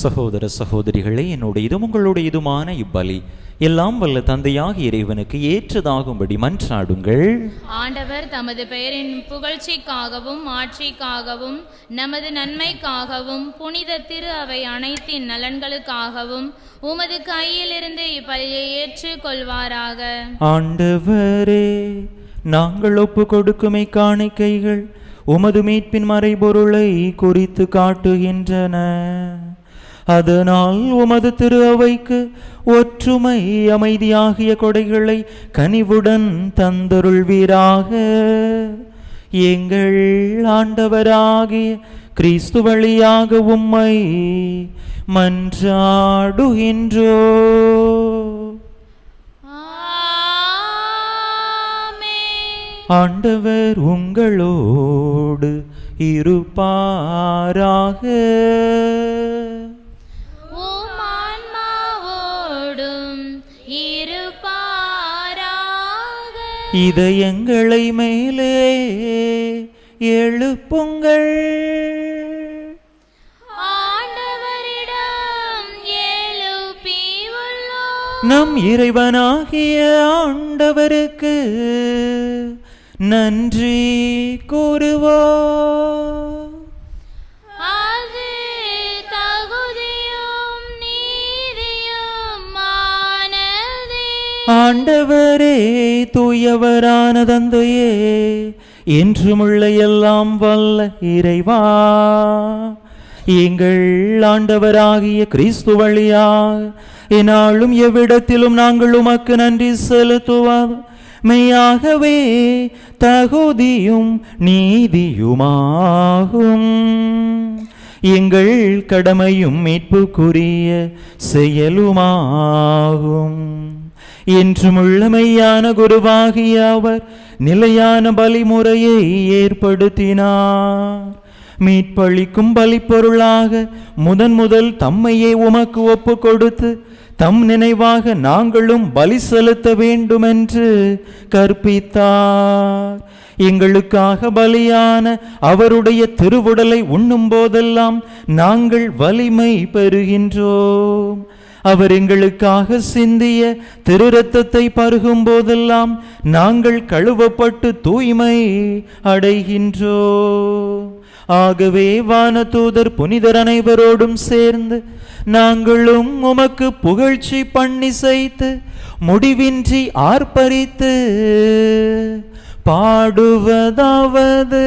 சகோதர சகோதரிகளே, என்னுடையதும் உங்களுடையதுமான இப்பலி எல்லாம் வல்ல தந்தையாக இறைவனுக்கு ஏற்றதாகும்படி மன்றாடுங்கள்.
ஆண்டவர் தமது பெயரின் புகழ்ச்சிக்காகவும் ஆட்சிக்காகவும் நமது நன்மைக்காகவும் புனித திரு அவை அனைத்தின் நலன்களுக்காகவும் உமது கையிலிருந்து இப்பலியை ஏற்றுக் கொள்வாராக.
ஆண்டவரே, நாங்கள் ஒப்பு கொடுக்கும் காணிக்கைகள் உமது மீட்பின் மறைபொருளை குறித்து காட்டுகின்றன. அதனால் உமது திரு அவைக்கு ஒற்றுமை அமைதியாகிய கொடைகளை கனிவுடன் தந்தருள்வீராக. எங்கள் ஆண்டவராகிய கிறிஸ்து வழியாக உம்மை மன்றாடுகின்றோ. ஆண்டவர் உங்களோடு இருப்பாராக. இதயங்களை மேலே எழுப்புங்கள். நம் இறைவனாகிய ஆண்டவருக்கு நன்றி கூறுவோம். ஆண்டவரே, தூயவரான தந்தையே, என்றுமுள்ள எல்லாம் வல்ல இறைவா, எங்கள் ஆண்டவராகிய கிறிஸ்து வழியாக என்னாலும் எவ்விடத்திலும் நாங்கள் உமக்கு நன்றி செலுத்துவோம். மெய்யாகவே தகுதியும் நீதியுமாகும். எங்கள் கடமையும் மீட்புக்குரிய செயலுமாகும். என்றும் மெய்யான குருவாகிய அவர் நிலையான பலிமுறையை ஏற்படுத்தினார். மீட்பளிக்கும் பலிப்பொருளாக முதல் தம்மையே உமக்கு ஒப்பு கொடுத்து தம் நினைவாக நாங்களும் பலி செலுத்த வேண்டுமென்று கற்பித்தார். எங்களுக்காக பலியான அவருடைய திருவுடலை உண்ணும் போதெல்லாம் நாங்கள் வலிமை பெறுகின்றோம். அவர் எங்களுக்காக சிந்திய திரு இரத்தத்தை பருகும் போதெல்லாம் நாங்கள் கழுவப்பட்டு தூய்மை அடைகின்றோம். ஆகவே வானதூதர் புனிதர் அனைவரோடும் சேர்ந்து நாங்களும் உமக்கு புகழ்ச்சி பண்ணி செய்து முடிவின்றி ஆர்ப்பரித்து பாடுவதாவது: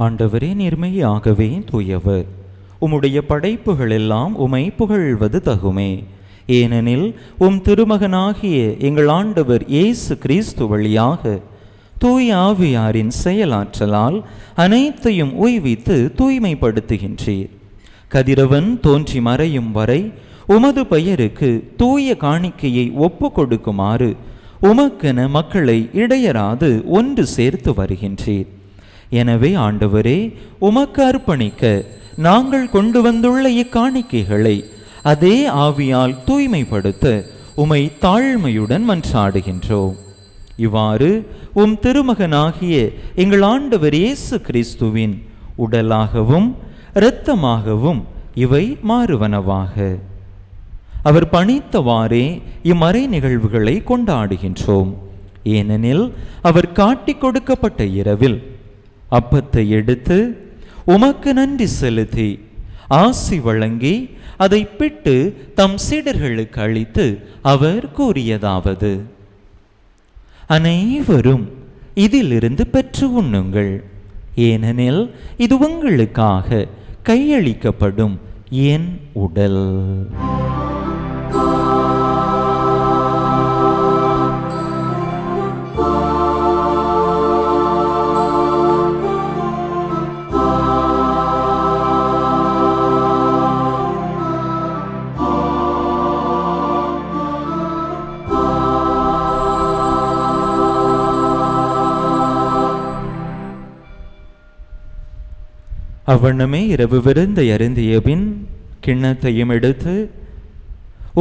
ஆண்டவரே, நேர்மையாகவே தூயவர். உம்முடைய படைப்புகள் எல்லாம் உமை புகழ்வது தகுமே. ஏனெனில் உம் திருமகனாகிய எங்கள் ஆண்டவர் இயேசு கிறிஸ்து வழியாக தூய ஆவியாரின் செயலாற்றலால் அனைத்தையும் உய்வித்து தூய்மைப்படுத்துகின்றீர். கதிரவன் தோன்றி மறையும் வரை உமது பெயருக்கு தூய காணிக்கையை ஒப்பு கொடுக்குமாறு உமக்கென மக்களை இடையராது ஒன்று சேர்த்து வருகின்றீர். எனவே ஆண்டவரே, உமக்கு அர்ப்பணிக்க நாங்கள் கொண்டு வந்துள்ள இக்காணிக்கைகளை அதே ஆவியால் தூய்மைப்படுத்த உமை தாழ்மையுடன் மன்றாடுகின்றோம். இவ்வாறு உம் திருமகனாகிய எங்கள் ஆண்டவர் இயேசு கிறிஸ்துவின் உடலாகவும் இரத்தமாகவும் இவை மாறுவனவாக. அவர் பணித்தவாறே இம்மறை நிகழ்வுகளை கொண்டாடுகின்றோம். ஏனெனில் அவர் காட்டிக் கொடுக்கப்பட்ட இரவில் அப்பத்தை எடுத்து உமக்கு நன்றி செலுத்தி ஆசி வழங்கி அதை பிட்டு தம் சீடர்களுக்கு அளித்து அவர் கூறியதாவது: அனைவரும் இதிலிருந்து பெற்று உண்ணுங்கள். ஏனெனில் இது உங்களுக்காக கையளிக்கப்படும் என் உடல். அவ்வண்ணமே இரவு விருந்தை அருந்திய பின் கிண்ணத்தையும் எடுத்து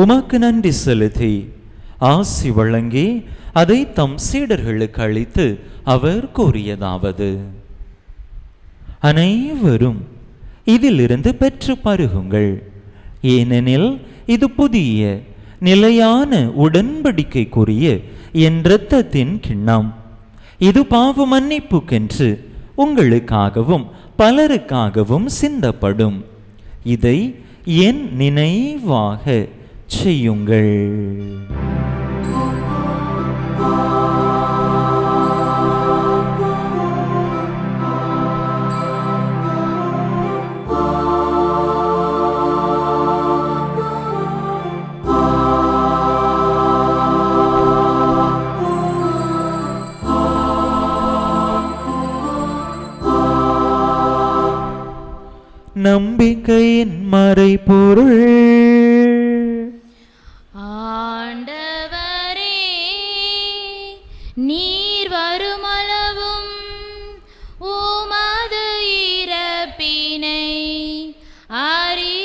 உமக்கு நன்றி செலுத்தி ஆசி வழங்கி அதை தம் சீடர்களுக்கு அளித்து அவர் கூறியதாவது: அனைவரும் இதிலிருந்து பெற்று பருகுங்கள். ஏனெனில் இது புதிய நிலையான உடன்படிக்கைக்குரிய என் இரத்தத்தின் கிண்ணம். இது பாவ மன்னிப்புக்கென்று உங்களுக்காகவும் பலருக்காகவும் சிந்தப்படும். இதை என் நினைவாக செய்யுங்கள். நம்பிக்கையின் மறைபொருள்.
ஆண்டவரே, நீர் வருமளவும் உமது இறப்பினை அறிக்கையிடுகின்றோம்.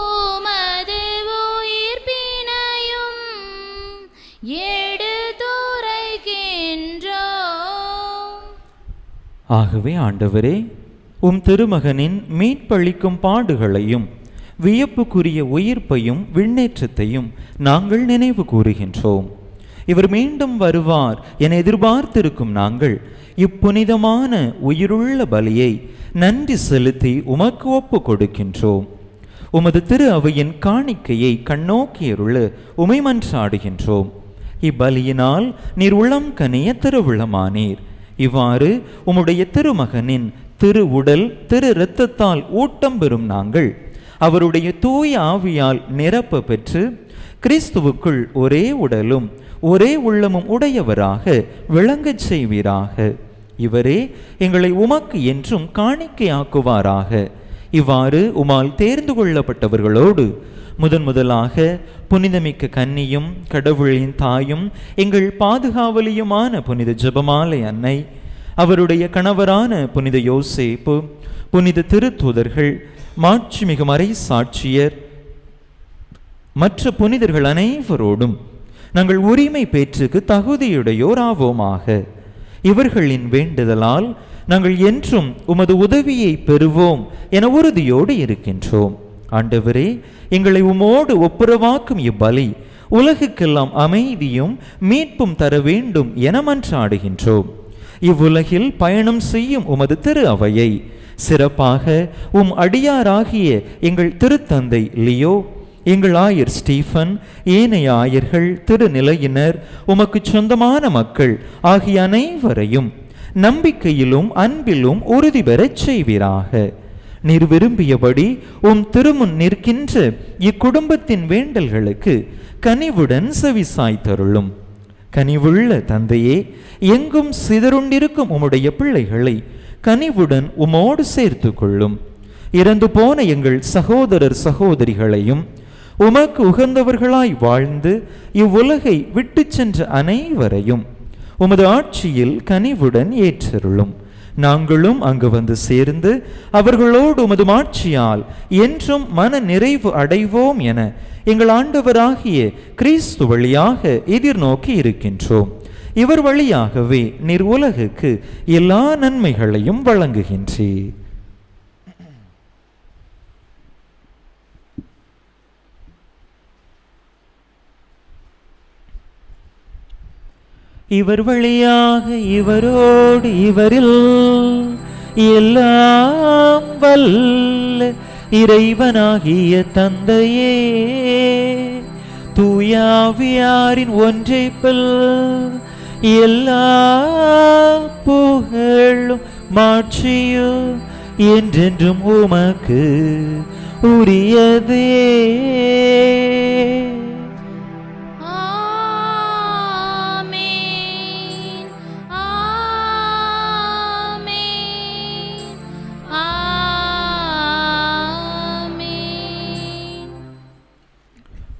உமது உயிர்ப்பினையும் எடுத்துரைக்கின்றோம்.
ஆகவே ஆண்டவரே, உம் திருமகனின் மீட்பளிக்கும் பாடுகளையும் வியப்புக்குரிய உயிர்ப்பையும் விண்ணேற்றத்தையும் நாங்கள் நினைவு கூறுகின்றோம். இவர் மீண்டும் வருவார் என எதிர்பார்த்திருக்கும் நாங்கள் இப்புனிதமான உயிருள்ள பலியை நன்றி செலுத்தி உமக்கு ஒப்பு கொடுக்கின்றோம். உமது திரு அவையின் காணிக்கையை கண்ணோக்கியருள உமை மன்றாடுகின்றோம். இப்பலியினால் நீர் உள்ளம் கனிய திருவுளமானீர். இவ்வாறு உம்முடைய திருமகனின் திரு உடல் திரு இரத்தத்தால் ஊட்டம் பெறும் நாங்கள் அவருடைய தூய ஆவியால் நிரப்ப பெற்று கிறிஸ்துவுக்குள் ஒரே உடலும் ஒரே உள்ளமும் உடையவராக விளங்கச் செய்வீராக. இவரே எங்களை உமக்கு என்றும் காணிக்கையாக்குவாராக. இவ்வாறு உமால் தேர்ந்து கொள்ளப்பட்டவர்களோடு முதலாக புனிதமிக்க கன்னியும் கடவுளின் தாயும் எங்கள் பாதுகாவலியுமான புனித ஜெபமாலை அன்னை, அவருடைய கணவரான புனித யோசேப்பு, புனித திருத்தூதர்கள், மாட்சிமிகு மறை சாட்சியர், மற்ற புனிதர்கள் அனைவரோடும் நாங்கள் உரிமை பேற்றுக்கு தகுதியுடையோர் ஆவோமாக. இவர்களின் வேண்டுதலால் நாங்கள் என்றும் உமது உதவியை பெறுவோம் என உறுதியோடு இருக்கின்றோம். ஆண்டவரே, எங்களை உமோடு ஒப்புரவாக்கும் இப்பலி உலகுக்கெல்லாம் அமைதியும் மீட்பும் தர வேண்டும் என மன்றாடுகின்றோம். இவ்வுலகில் பயணம் செய்யும் உமது திரு அவையை சிறப்பாக உம் அடியாராகிய எங்கள் திருத்தந்தை லியோ, எங்கள் ஆயர் ஸ்டீஃபன், ஏனைய ஆயர்கள், திருநிலையினர், உமக்கு சொந்தமான மக்கள் ஆகிய அனைவரையும் நம்பிக்கையிலும் அன்பிலும் உறுதி பெறச் செய்வீராக. நீர் விரும்பியபடி உம் திருமுன் நிற்கின்ற இக்குடும்பத்தின் வேண்டல்களுக்கு கனிவுடன் செவிசாய்த்தருளும். கனிவுள்ள தந்தையே, எங்கும் சிதறுண்டிருக்கும் உம்முடைய பிள்ளைகளை கனிவுடன் உமோடு சேர்த்து கொள்ளும். இறந்து போன எங்கள் சகோதரர் சகோதரிகளையும் உமக்கு உகந்தவர்களாய் வாழ்ந்து இவ்வுலகை விட்டு சென்ற அனைவரையும் உமது ஆட்சியில் கனிவுடன் ஏற்றருளும். நாங்களும் அங்கு வந்து சேர்ந்து அவர்களோடு உமது ஆட்சியால் என்றும் மன நிறைவு அடைவோம் என எங்கள் ஆண்டவராகிய கிறிஸ்து வழியாக எதிர்நோக்கி இருக்கின்றோம். இவர் வழியாகவே நீர் உலகுக்கு எல்லா நன்மைகளையும் வழங்குகின்றீர். இவர் வழியாக இவரோடு இவரில் எல்லாம் வல்ல இறைவனாகிய தந்தையே, தூயாவியாரின் ஒன்றைப்பில் எல்லா புகழும் மாட்சியும் என்றென்றும் உமக்கு உரியதே.
ஆமென். ஆமென். ஆமென்.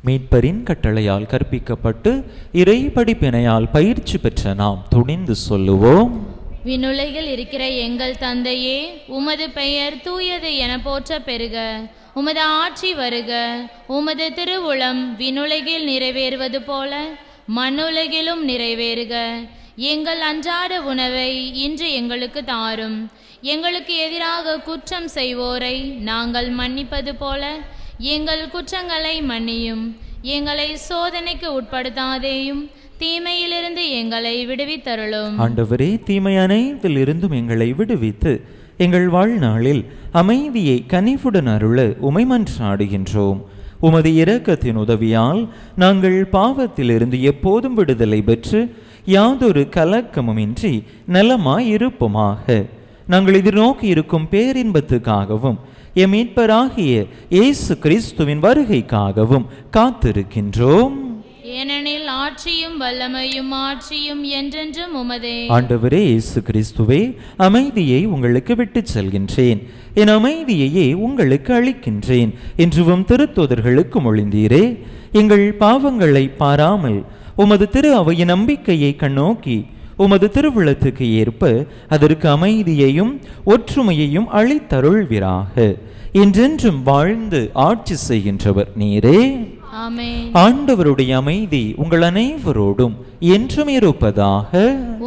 மீட்பரின் கட்டளையால் கற்பிக்கப்பட்டு இறை படிப்பினையால் பயிற்சி பெற்ற நாம் துணிந்து சொல்லுவோம்.
விண்ணுலகில் இருக்கிற எங்கள் தந்தையே, உமது பெயர் தூயது என போற்ற பெறுக. உமது ஆட்சி வருக. உமது திருவுளம் விண்ணுலகில் நிறைவேறுவது போல மண்ணுலகிலும் நிறைவேறுக. எங்கள் அன்றாட உணவை இன்று எங்களுக்கு தாரும். எங்களுக்கு எதிராக குற்றம் செய்வோரை நாங்கள் மன்னிப்பது போல எங்கள் குற்றங்களை மன்னியும். எங்களை சோதனைக்கு உட்படுத்தாதேயும், தீமையிலிருந்து எங்களை விடுவித்தருளும்.
ஆண்டவரே, தீமை அனைத்தில் இருந்தும் எங்களை விடுவித்து எங்கள் வாழ்நாளில் அமைதியை கனிவுடன் அருள உமை மன்றாடுகின்றோம். உமது இரக்கத்தின் உதவியால் நாங்கள் பாவத்திலிருந்து எப்போதும் விடுதலை பெற்று யாதொரு கலக்கமுமின்றி நலமாயிருப்போமாக. நாங்கள் எதிர்நோக்கி இருக்கும் பேரின்பத்துக்காகவும் எம் மீட்பராகிய இயேசு கிறிஸ்துவின் வருகைக்காகவும் காத்திருக்கின்றோம்.
ஏனெனில் ஆட்சியும் வல்லமையும் ஆட்சியும் என்றென்றும் உமதே.
ஆண்டவரே இயேசு கிறிஸ்துவே, அமைதியை உங்களுக்கு விட்டுச் செல்கின்றேன், என் அமைதியையே உங்களுக்கு அளிக்கின்றேன் என்றும் திருத்தூதர்களுக்கு மொழிந்தீரே. எங்கள் பாவங்களை பாராமல் உமது திரு அவையின் நம்பிக்கையை கண்ணோக்கி உமது திருவுளத்துக்கு ஏற்ப அதற்கு அமைதியையும் ஒற்றுமையையும் அளித்தருள்வீராக. என்றென்றும் வாழ்ந்து ஆட்சி செய்கின்றவர் நீரே.
ஆமென்.
ஆண்டவருடைய அமைதி உங்கள் அனைவரோடும் என்றும் இருப்பதாக.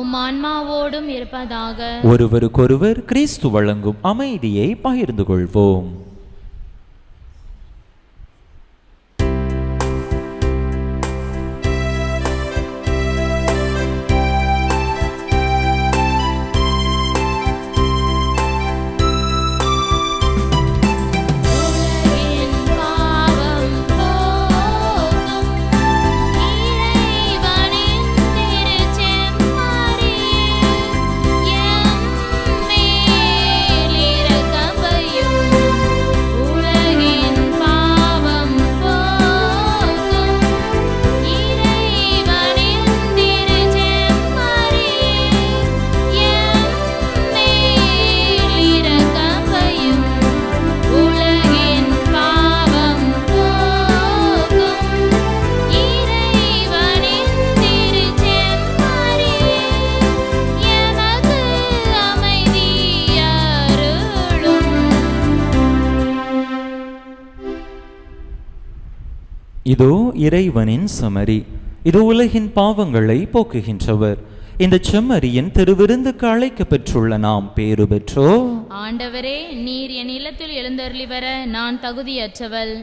உம் ஆன்மாவோடும் இருப்பதாக.
ஒருவருக்கொருவர் கிறிஸ்து வழங்கும் அமைதியை பகிர்ந்து கொள்வோம். இதோ இறைவனின் செம்மறி, இது உலகின் பாவங்களை போக்குகின்றவர். இந்த செம்மறியின் திருவிருந்துக்கு அழைக்கப் பெற்றுள்ள நாம் பேறு பெற்றோ.
ஆண்டவரே, நீர் என் இல்லத்தில் எழுந்தருளி வர நான் தகுதியற்றவள்.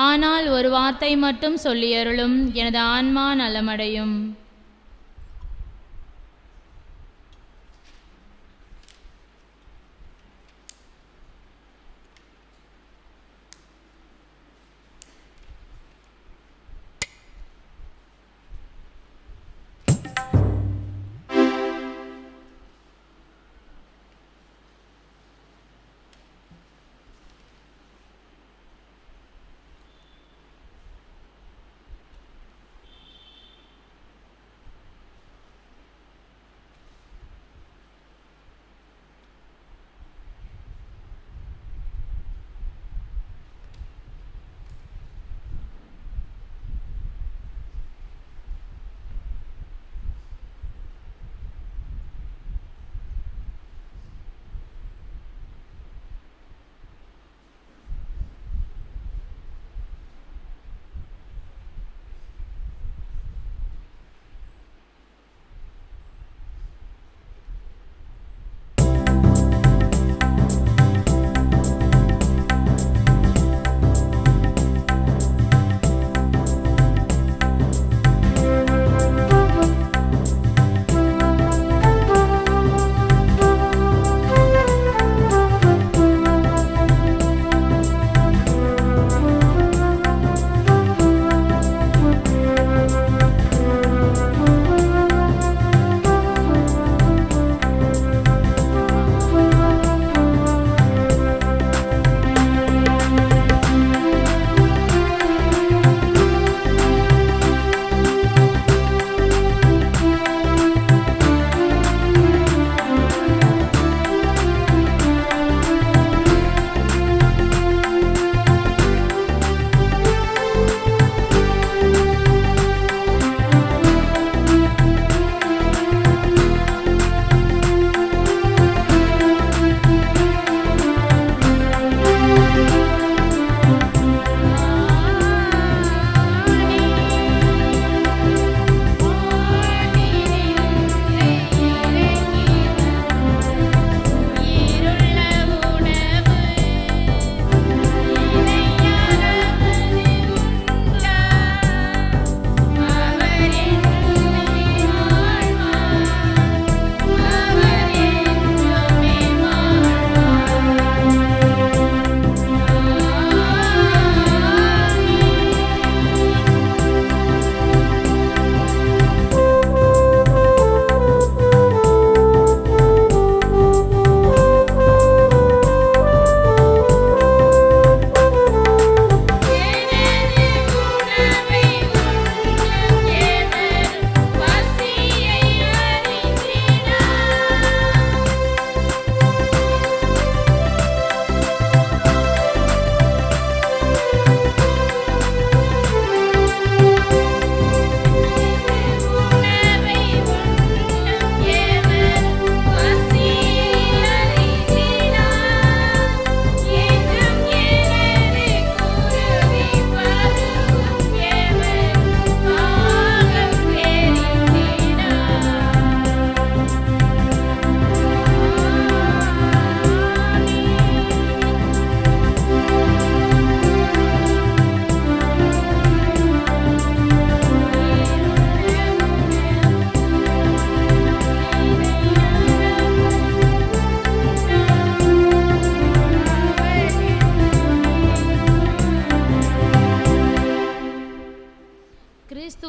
ஆனால் ஒரு வார்த்தை மட்டும் சொல்லியருளும், எனது ஆன்மா நலமடையும்.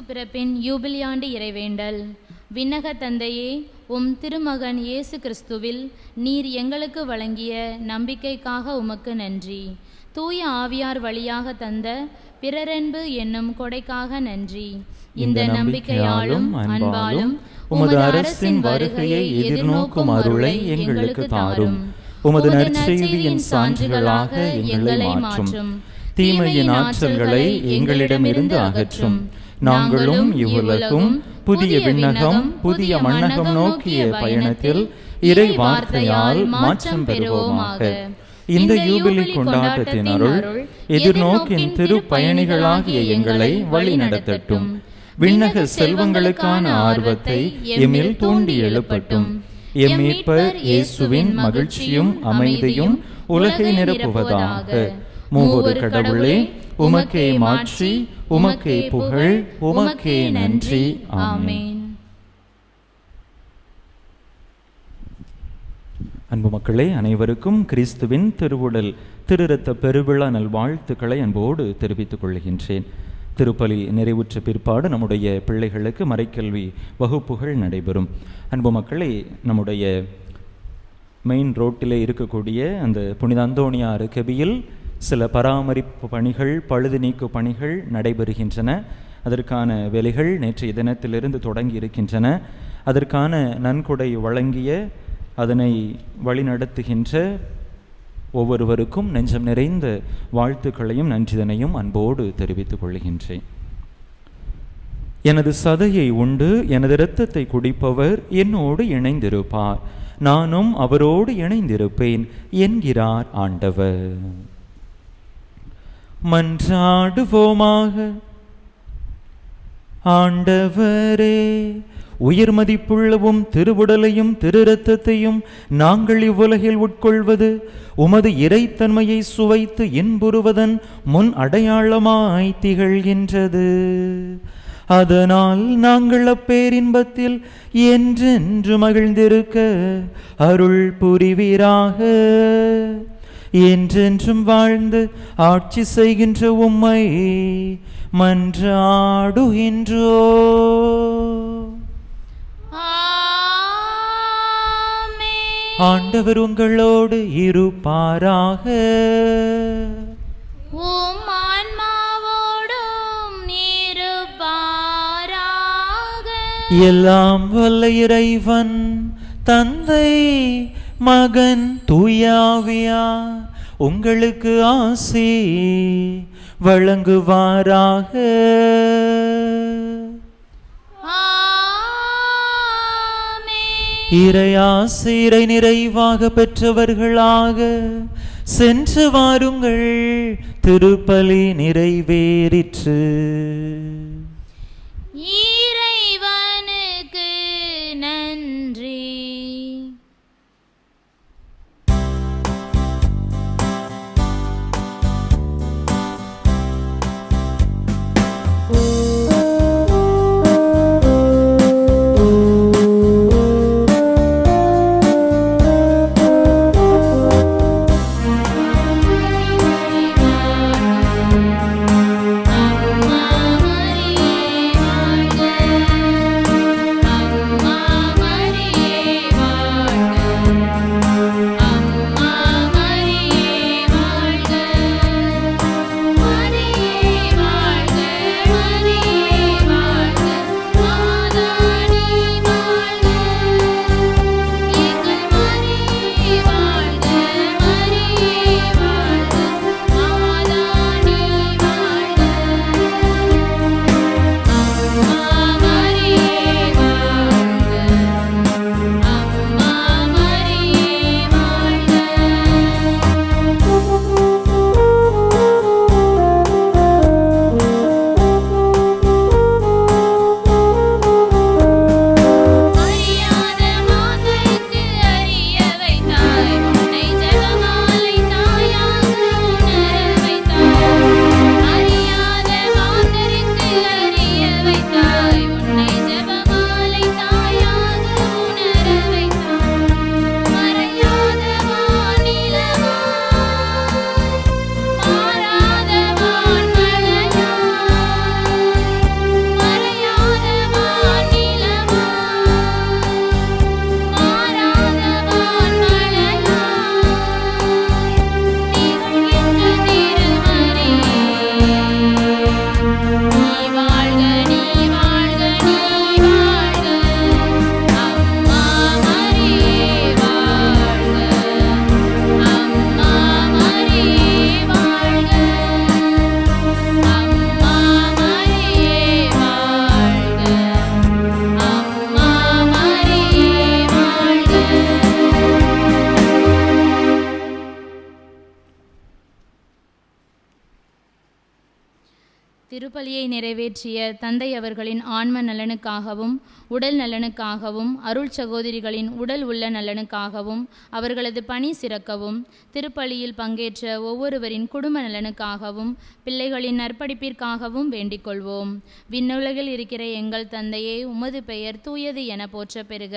பிறப்பின் யூபிலியாண்டு இறைவேண்டல். விண்ணக தந்தையே, உம் திருமகன் இயேசு கிறிஸ்துவில் நீர் எங்களுக்கு வழங்கிய நம்பிக்கைக்காக உமக்கு நன்றி. தூய ஆவியார் வழியாக தந்த பிறரன்பு என்னும் கொடைக்காக நன்றி. இந்த நம்பிக்கையாலும் அன்பாலும் உமது அரசின் வருகையை எதிர்நோக்கும் அருளை எங்களுக்கு தாரும்.
உமது நற்செய்தியின் சான்றுகளாக எங்களை மாற்றும். தீமையின் ஆற்றல்களை எங்களிடமிருந்து அகற்றும். நாங்களும் இவ்வுலகும் புதிய விண்ணகம் புதிய மண்ணகம் நோக்கிய பயணத்தில் இறை வார்த்தையால் மாற்றம் பெறுவோமாக. இந்த யூபிலி கொண்டாட்டத்தின் அருள் எதிர்நோக்கின் திருப்பயணிகளாகிய எங்களை வழிநடத்தட்டும். விண்ணக செல்வங்களுக்கான ஆர்வத்தை எம்மில் தூண்டி எழுப்பட்டும். எம் மீட்பர் இயேசுவின் மகிழ்ச்சியும் அமைதியும் உலகை நிரப்புவதாக. மூவொரு கடவுளே, உமக்கே மாட்சி, உமக்கே புகழ், உமக்கே நன்றி. ஆமென். அன்பு மக்களே, அனைவருக்கும் கிறிஸ்துவின் திருவுடல் திருரத்த பெருவிழா நல்வாழ்த்துக்களை அன்போடு தெரிவித்துக் கொள்கின்றேன். திருப்பலி நிறைவுற்ற பிற்பாடு நம்முடைய பிள்ளைகளுக்கு மறைக்கல்வி வகுப்புகள் நடைபெறும். அன்பு மக்களே, நம்முடைய மெயின் ரோட்டிலே இருக்கக்கூடிய அந்த புனித அந்தோணியார் கெபியில் சில பராமரிப்பு பணிகள், பழுது நீக்கு பணிகள் நடைபெறுகின்றன. அதற்கான வேலைகள் நேற்றைய தினத்திலிருந்து தொடங்கி இருக்கின்றன. அதற்கான நன்கொடை வழங்கிய, அதனை வழிநடத்துகின்ற ஒவ்வொருவருக்கும் நெஞ்சம் நிறைந்த வாழ்த்துக்களையும் நன்றிதனையும் அன்போடு தெரிவித்துக் கொள்கின்றேன். எனது சதையை உண்டு எனது இரத்தத்தை குடிப்பவர் என்னோடு இணைந்திருப்பார், நானும் அவரோடு இணைந்திருப்பேன் என்கிறார் ஆண்டவர். மன்றாடுவோமாக. ஆண்டவரே, உயர் மதிப்புள்ளவும் திருவுடலையும் திரு இரத்தத்தையும் நாங்கள் இவ்வுலகில் உட்கொள்வது உமது இறைத்தன்மையை சுவைத்து இன்புறுவதன் முன் அடையாளமாய் திகழ்கின்றது. அதனால் நாங்கள் அப்பேரின்பத்தில் என்றென்று மகிழ்ந்திருக்க அருள் புரிவீராக. என்றென்றும் வாழ்ந்து ஆட்சி செய்கின்ற உம்மை மன்றாடுகின்றோ. ஆண்டவர் உங்களோடு இருப்பாராக.
உம் ஆன்மாவோடும் இருப்பாராக.
எல்லாம் வல்ல இறைவன் தந்தை மகன் தூயாவியா உங்களுக்கு ஆசி வழங்குவாராக. இறையாசிரை நிறைவாக பெற்றவர்களாக சென்று வாருங்கள். திருப்பலி நிறைவேறிற்று.
இறைவனுக்கு நன்றி.
Maria
திருப்பலியை நிறைவேற்றிய தந்தை அவர்களின் ஆன்ம நலனுக்காகவும் உடல் நலனுக்காகவும் அருள் சகோதரிகளின் உடல் உள்ள நலனுக்காகவும் அவர்களது பணி சிறக்கவும் திருப்பலியில் பங்கேற்ற ஒவ்வொருவரின் குடும்ப நலனுக்காகவும் பிள்ளைகளின் நற்படிப்பிற்காகவும் வேண்டிக் கொள்வோம். விண்ணுலகில் இருக்கிற எங்கள் தந்தையே, உமது பெயர் தூயது என போற்ற பெறுக.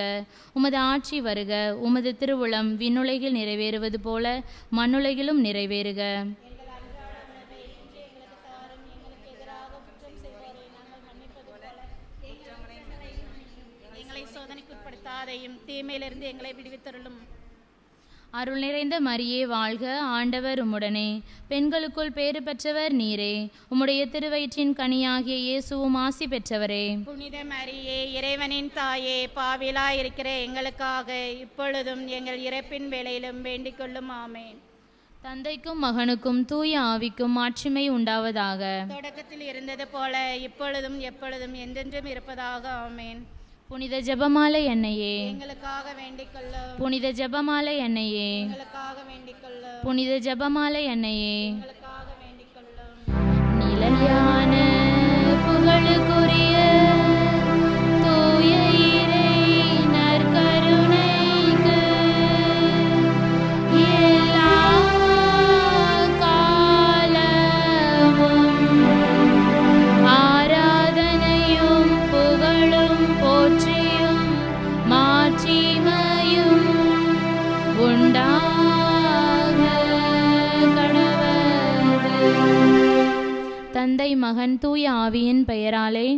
உமது ஆட்சி வருக. உமது திருவுளம் விண்ணுலகில் நிறைவேறுவது போல மண்ணுலகிலும் நிறைவேறுக.
சோதனைக்குட்படுத்தாதையும் தீமையிலிருந்து எங்களை விடுவித்தருளும்.
அருள் நிறைந்த மரியே வாழ்க. ஆண்டவர் உம்முடனே, பெண்களுக்குள் பேறு பெற்றவர் நீரே. உம்முடைய திருவயிற்றின் கனியாகிய இயேசுவும் ஆசி பெற்றவரே.
புனித மரியே, இறைவனின் தாயே, பாவிலாய் இருக்கிற எங்களுக்காக இப்பொழுதும் எங்கள் இறப்பின் வேளையிலும் வேண்டிக் கொள்ளும். ஆமேன்.
தந்தைக்கும் மகனுக்கும் தூய ஆவிக்கும் மாட்சிமை உண்டாவதாக.
தொடக்கத்தில் இருந்தது போல இப்பொழுதும் எப்பொழுதும் என்றென்றும் இருப்பதாக. ஆமேன்.
புனித ஜெபமாலை அன்னையே,
எங்களுக்காக வேண்டிக் கொள்ளும்.
புனித ஜெபமாலை அன்னையே,
எங்களுக்காக வேண்டிக் கொள்ளும்.
புனித ஜெபமாலை அன்னையே,
எங்களுக்காக வேண்டிக் கொள்ளும்.
நிலையான புகழுக்குரிய தூய இறை நற்கருணைக்கு எல்லா காலமும் ஆராதனையும் புகழும் போற்றியும் மாட்சிமையும் உண்டாக கடவது. தந்தை மகன் தூய ஆவியின் பெயராலே